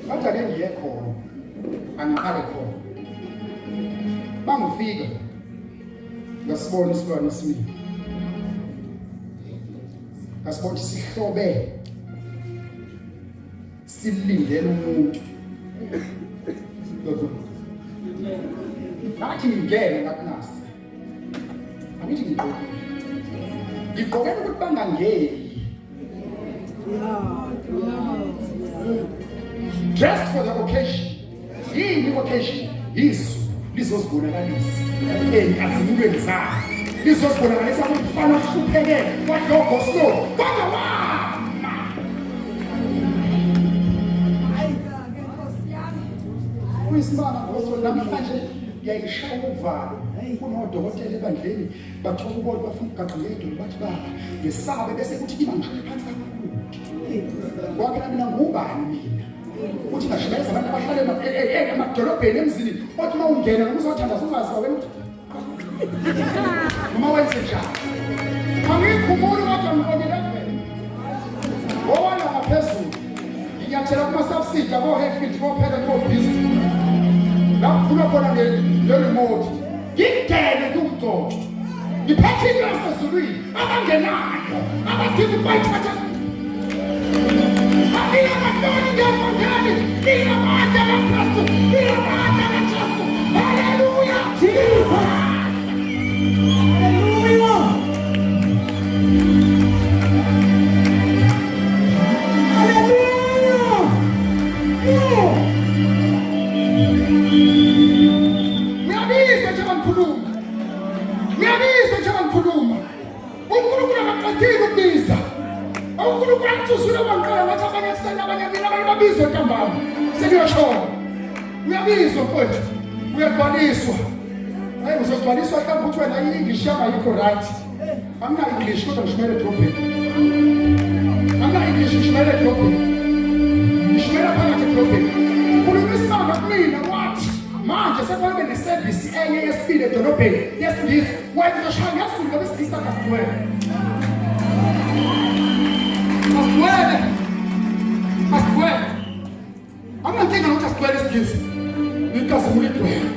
bathi ake ngiye khona angiqale khona bangifika ngasibona isilwane esimi ngasibona sihlobe silindele umuntu ngathi ngingene ngathi nasi angithi ngigqokela ukuthi bangangeni dressed for the occasion yini occasion izulu lizozibonakalisa enkazimulweni zakhe lizozibonakalisa umfana ohlupheke kwadogo slow kodwa wama kuyisimanga ngoso namhlanje yayishaya uvalo kunodokotela ebandleni bathola ubona bafuna ukugaqela idolo bathi baba ngesabe bese kuthi kiba ngishaya phansi kakhulu kwakhe mina ngubani mina ukuthi ngashayeza abantu abahlala emadolobheni emzini othi mawungena ngizothandaza ungazi wena ukuthi noma wenze njani angikhumuli kodwa ngibonela vele wona ngaphezulu nginyathela kuma-subsidi abo-Hayfield kophela nibobhizi lapho khona le-remote ngingene kumgcoco ngiphethe inyosi ezulwini abangenayo abadinga ukuthi bayithatha Ila matoni ngiyafondani ila manda kaKristu ila manda kaKristu haleluya Jesus haleluya Uyabisa njengoba ngikhuluma uNkulunkulu akaqedile ukubiza uNkulunkulu akuthusule bangqala ngathi abanye kusena abanye mina abanye babizwe ntambama sekuyashona uyabizwa mfowethu uyagcwaliswa hayi uzogcwaliswa mhlawumbe ukuthi wena i-English yami ayikho right angina English kodwa ngishimele edrobheni angina English ngishimele edrobheni ngishimele phakathi edrobheni ukhuluma isimanga kumina wathi ma manje sekufanele ne-service enye yesibili edolobheni yesingisi wena uzoshaya ngesulu ngoba isilisa kasigcwele anginankinga nokuthi asigcwele isigisi ikazimula igcwele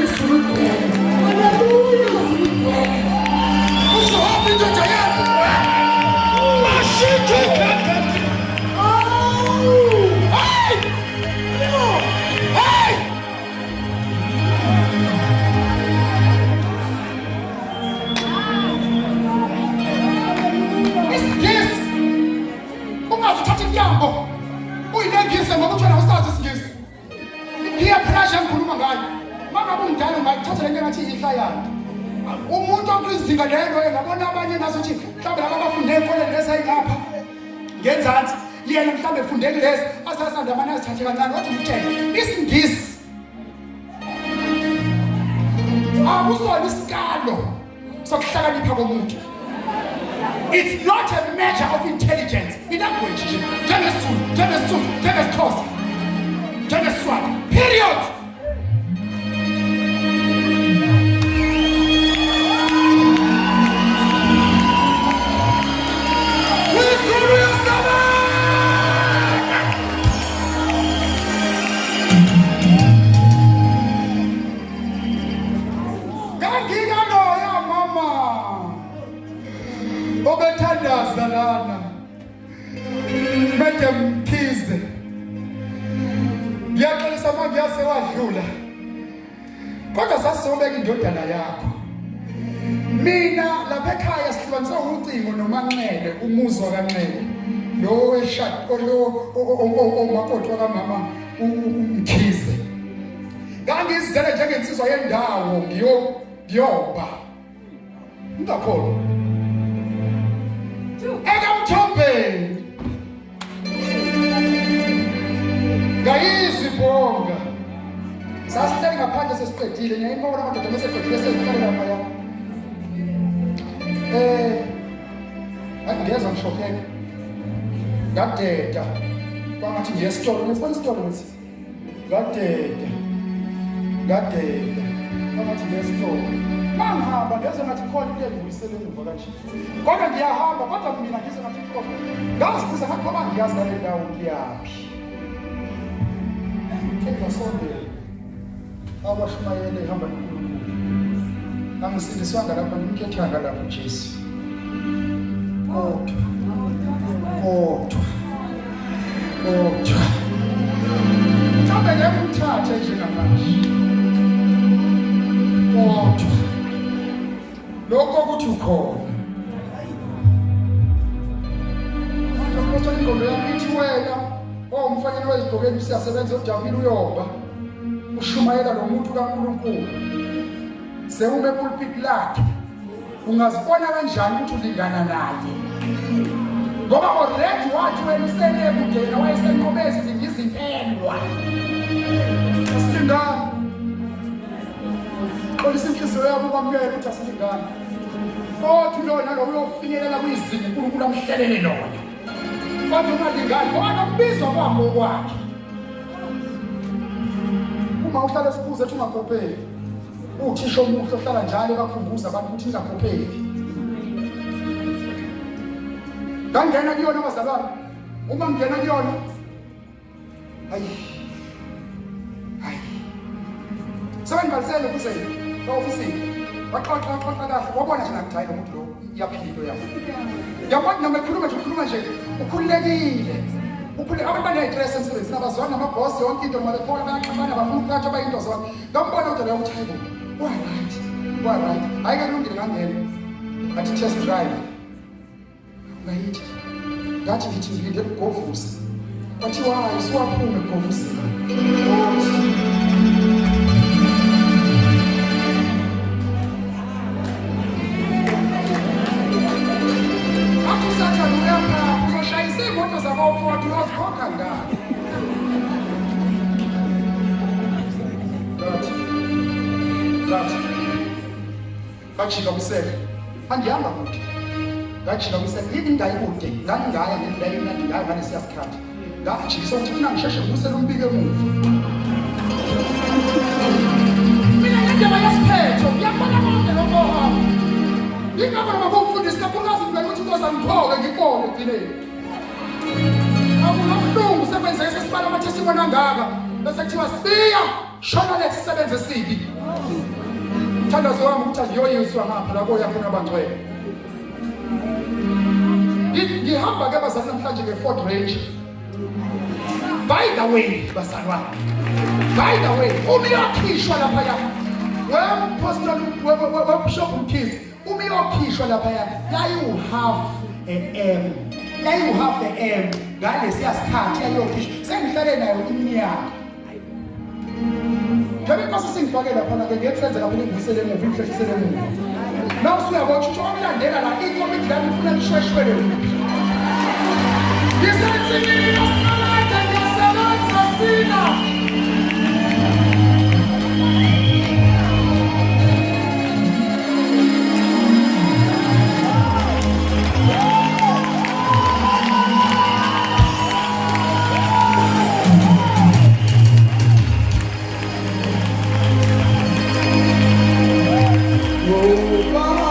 isulu igcwele haleluya isulu igcwele uzohamba indoda yakho mashithe kakati uthatha intambo uyilengise ngoba uthona usazi isigisi peer pressure ngikhuluma ngayo mangabe umdala ungayithatha lento engathi ihlayana umuntu okwizinga lelo engabona abanye naso ukuthi mhlawumbe laba abafunde ekoleni lesayilapha ngenzansi yena mhlawumbe efunde kulezi asasanda amanye azithathe kancane wathi ngitshela isingisi akusona isikalo sokuhlakanipha komuntu. It's not a measure of intelligence. In that way, period. Obethandazalana Mkhize ngiyaxolisa manje yasewadlula kodwa sasizobeka indodana yakho mina lapha ekhaya sihlukaniswe ucingo nomanxele umuzwa kaNxele lo weshado lo omakoti wakamama Mkhize ngangizele njengensizwa yendawo ngiyoba ngakho ekamthombeni ngayizibonga sasihleli ngaphandle sesiqedile ngiyayibona amadoda meseqedile sezihlale lapha ya angiyeza ngishokela ngadeda kwangathi ngiye esitolo ngesibona isitolo ngithi ngadeda kwangathi ngiye esitolo mangihamba ngeze ngathi khona into engiyisele emva kanje kodwa ngiyahamba kodwa mina ngise ngathi khona ngasiza ngathi ngoba ngiyazi ngale ndawo ngiyaphi ngisondele abashumayele ihamba noNkulunkulu angisindiswanga lapha ngimkhethanga lapha uJesu kodwa mhlawumbe ngiyamthatha njengamanje kodwa lokho ukuthi ukhona manje ngosona ingqondo yami ithi wena owumfanyeni wezigqokeni siyasebenza ujabule uyoba ushumayela lo muntu kaNkulunkulu sewume pulpit lakhe ungazibona kanjani ukuthi ulingana naye ngoba already wathi wena usenekudena wayesenqobezi izimpelwa asilingana xolisa inhliziyo yabo kwamukela ukuthi asilingana othi lona lo uyofinyelela kwizinga uNkulunkulu amhlelele lona kodwa ungalingani ngoba kubizwa kwakho kwakhe uma uhlala esiphuze ethi ungakhopheli uthisho omuhle ohlala njalo bakhumbuza abantu ukuthi ingakhopheli ngangena kuyona abazalwane uma ngena kuyona hayi sebengibalisele kuze ofisini waxoxa kahle wabona nje nakuthayile umuntu lo yaphila into yakho yabona noma ekhuluma nje ukhululekile abantu banestress emsebenzini abazwana namaboss yonke into noma bekhona bayaxabana bafuna ukuthatha abayinto zabo ngambona ukuthi leyo uthayile right ayike kulungile ngangena athi test drive ngayithi ngathi ngithi ngilinde ukugovuza bathiwa isiwaphume ukugobuzela akusatha uyapha uzoshayisa imoto zabo-40 uyozikhokha ngani ngajika kwisele angihamba kude ngajika kwisele yini ngayikude ngangingaya ngendlela engingaya ngalesiya sikhathi ngajikisa ukuthi funa ngisheshe ngibusele umbiko emuva indaba yesiphetho ngiyabona konke lokho hamba ingaba noma kumfundisi kakhulukazi ngibeka ukuthi Nkosi angiphoke ngipole egcineni akunomlungu sebenze sesibala ama-testimony angaka bese kuthiwa Sbiya shona lesisebenze sibi mthandazo wami ukuthi aziyoyiswa ngapha lapho yakhona abangcwele ngihamba ke bazali namhlanje nge-Ford Range. By the way bazalwa, by the way umiyakhishwa laphaya wempostoli webishop Mkhize umiyakhishwa laphaya yayi-half a.m. yayi-half a.m. ngalesiya sikhathi yayiyokhishwa sengihlale nayo iminyaka njengoba inkosi singifake laphana-ke ngeyenze lapho ngibuyisele emuva ngihlehisele emuva naw usuyabona ukuthi omlandela la ikomiti lami ifuna lishweshwele kuphi ngisenzimini nasimalade ngiyasebenza sina Oh,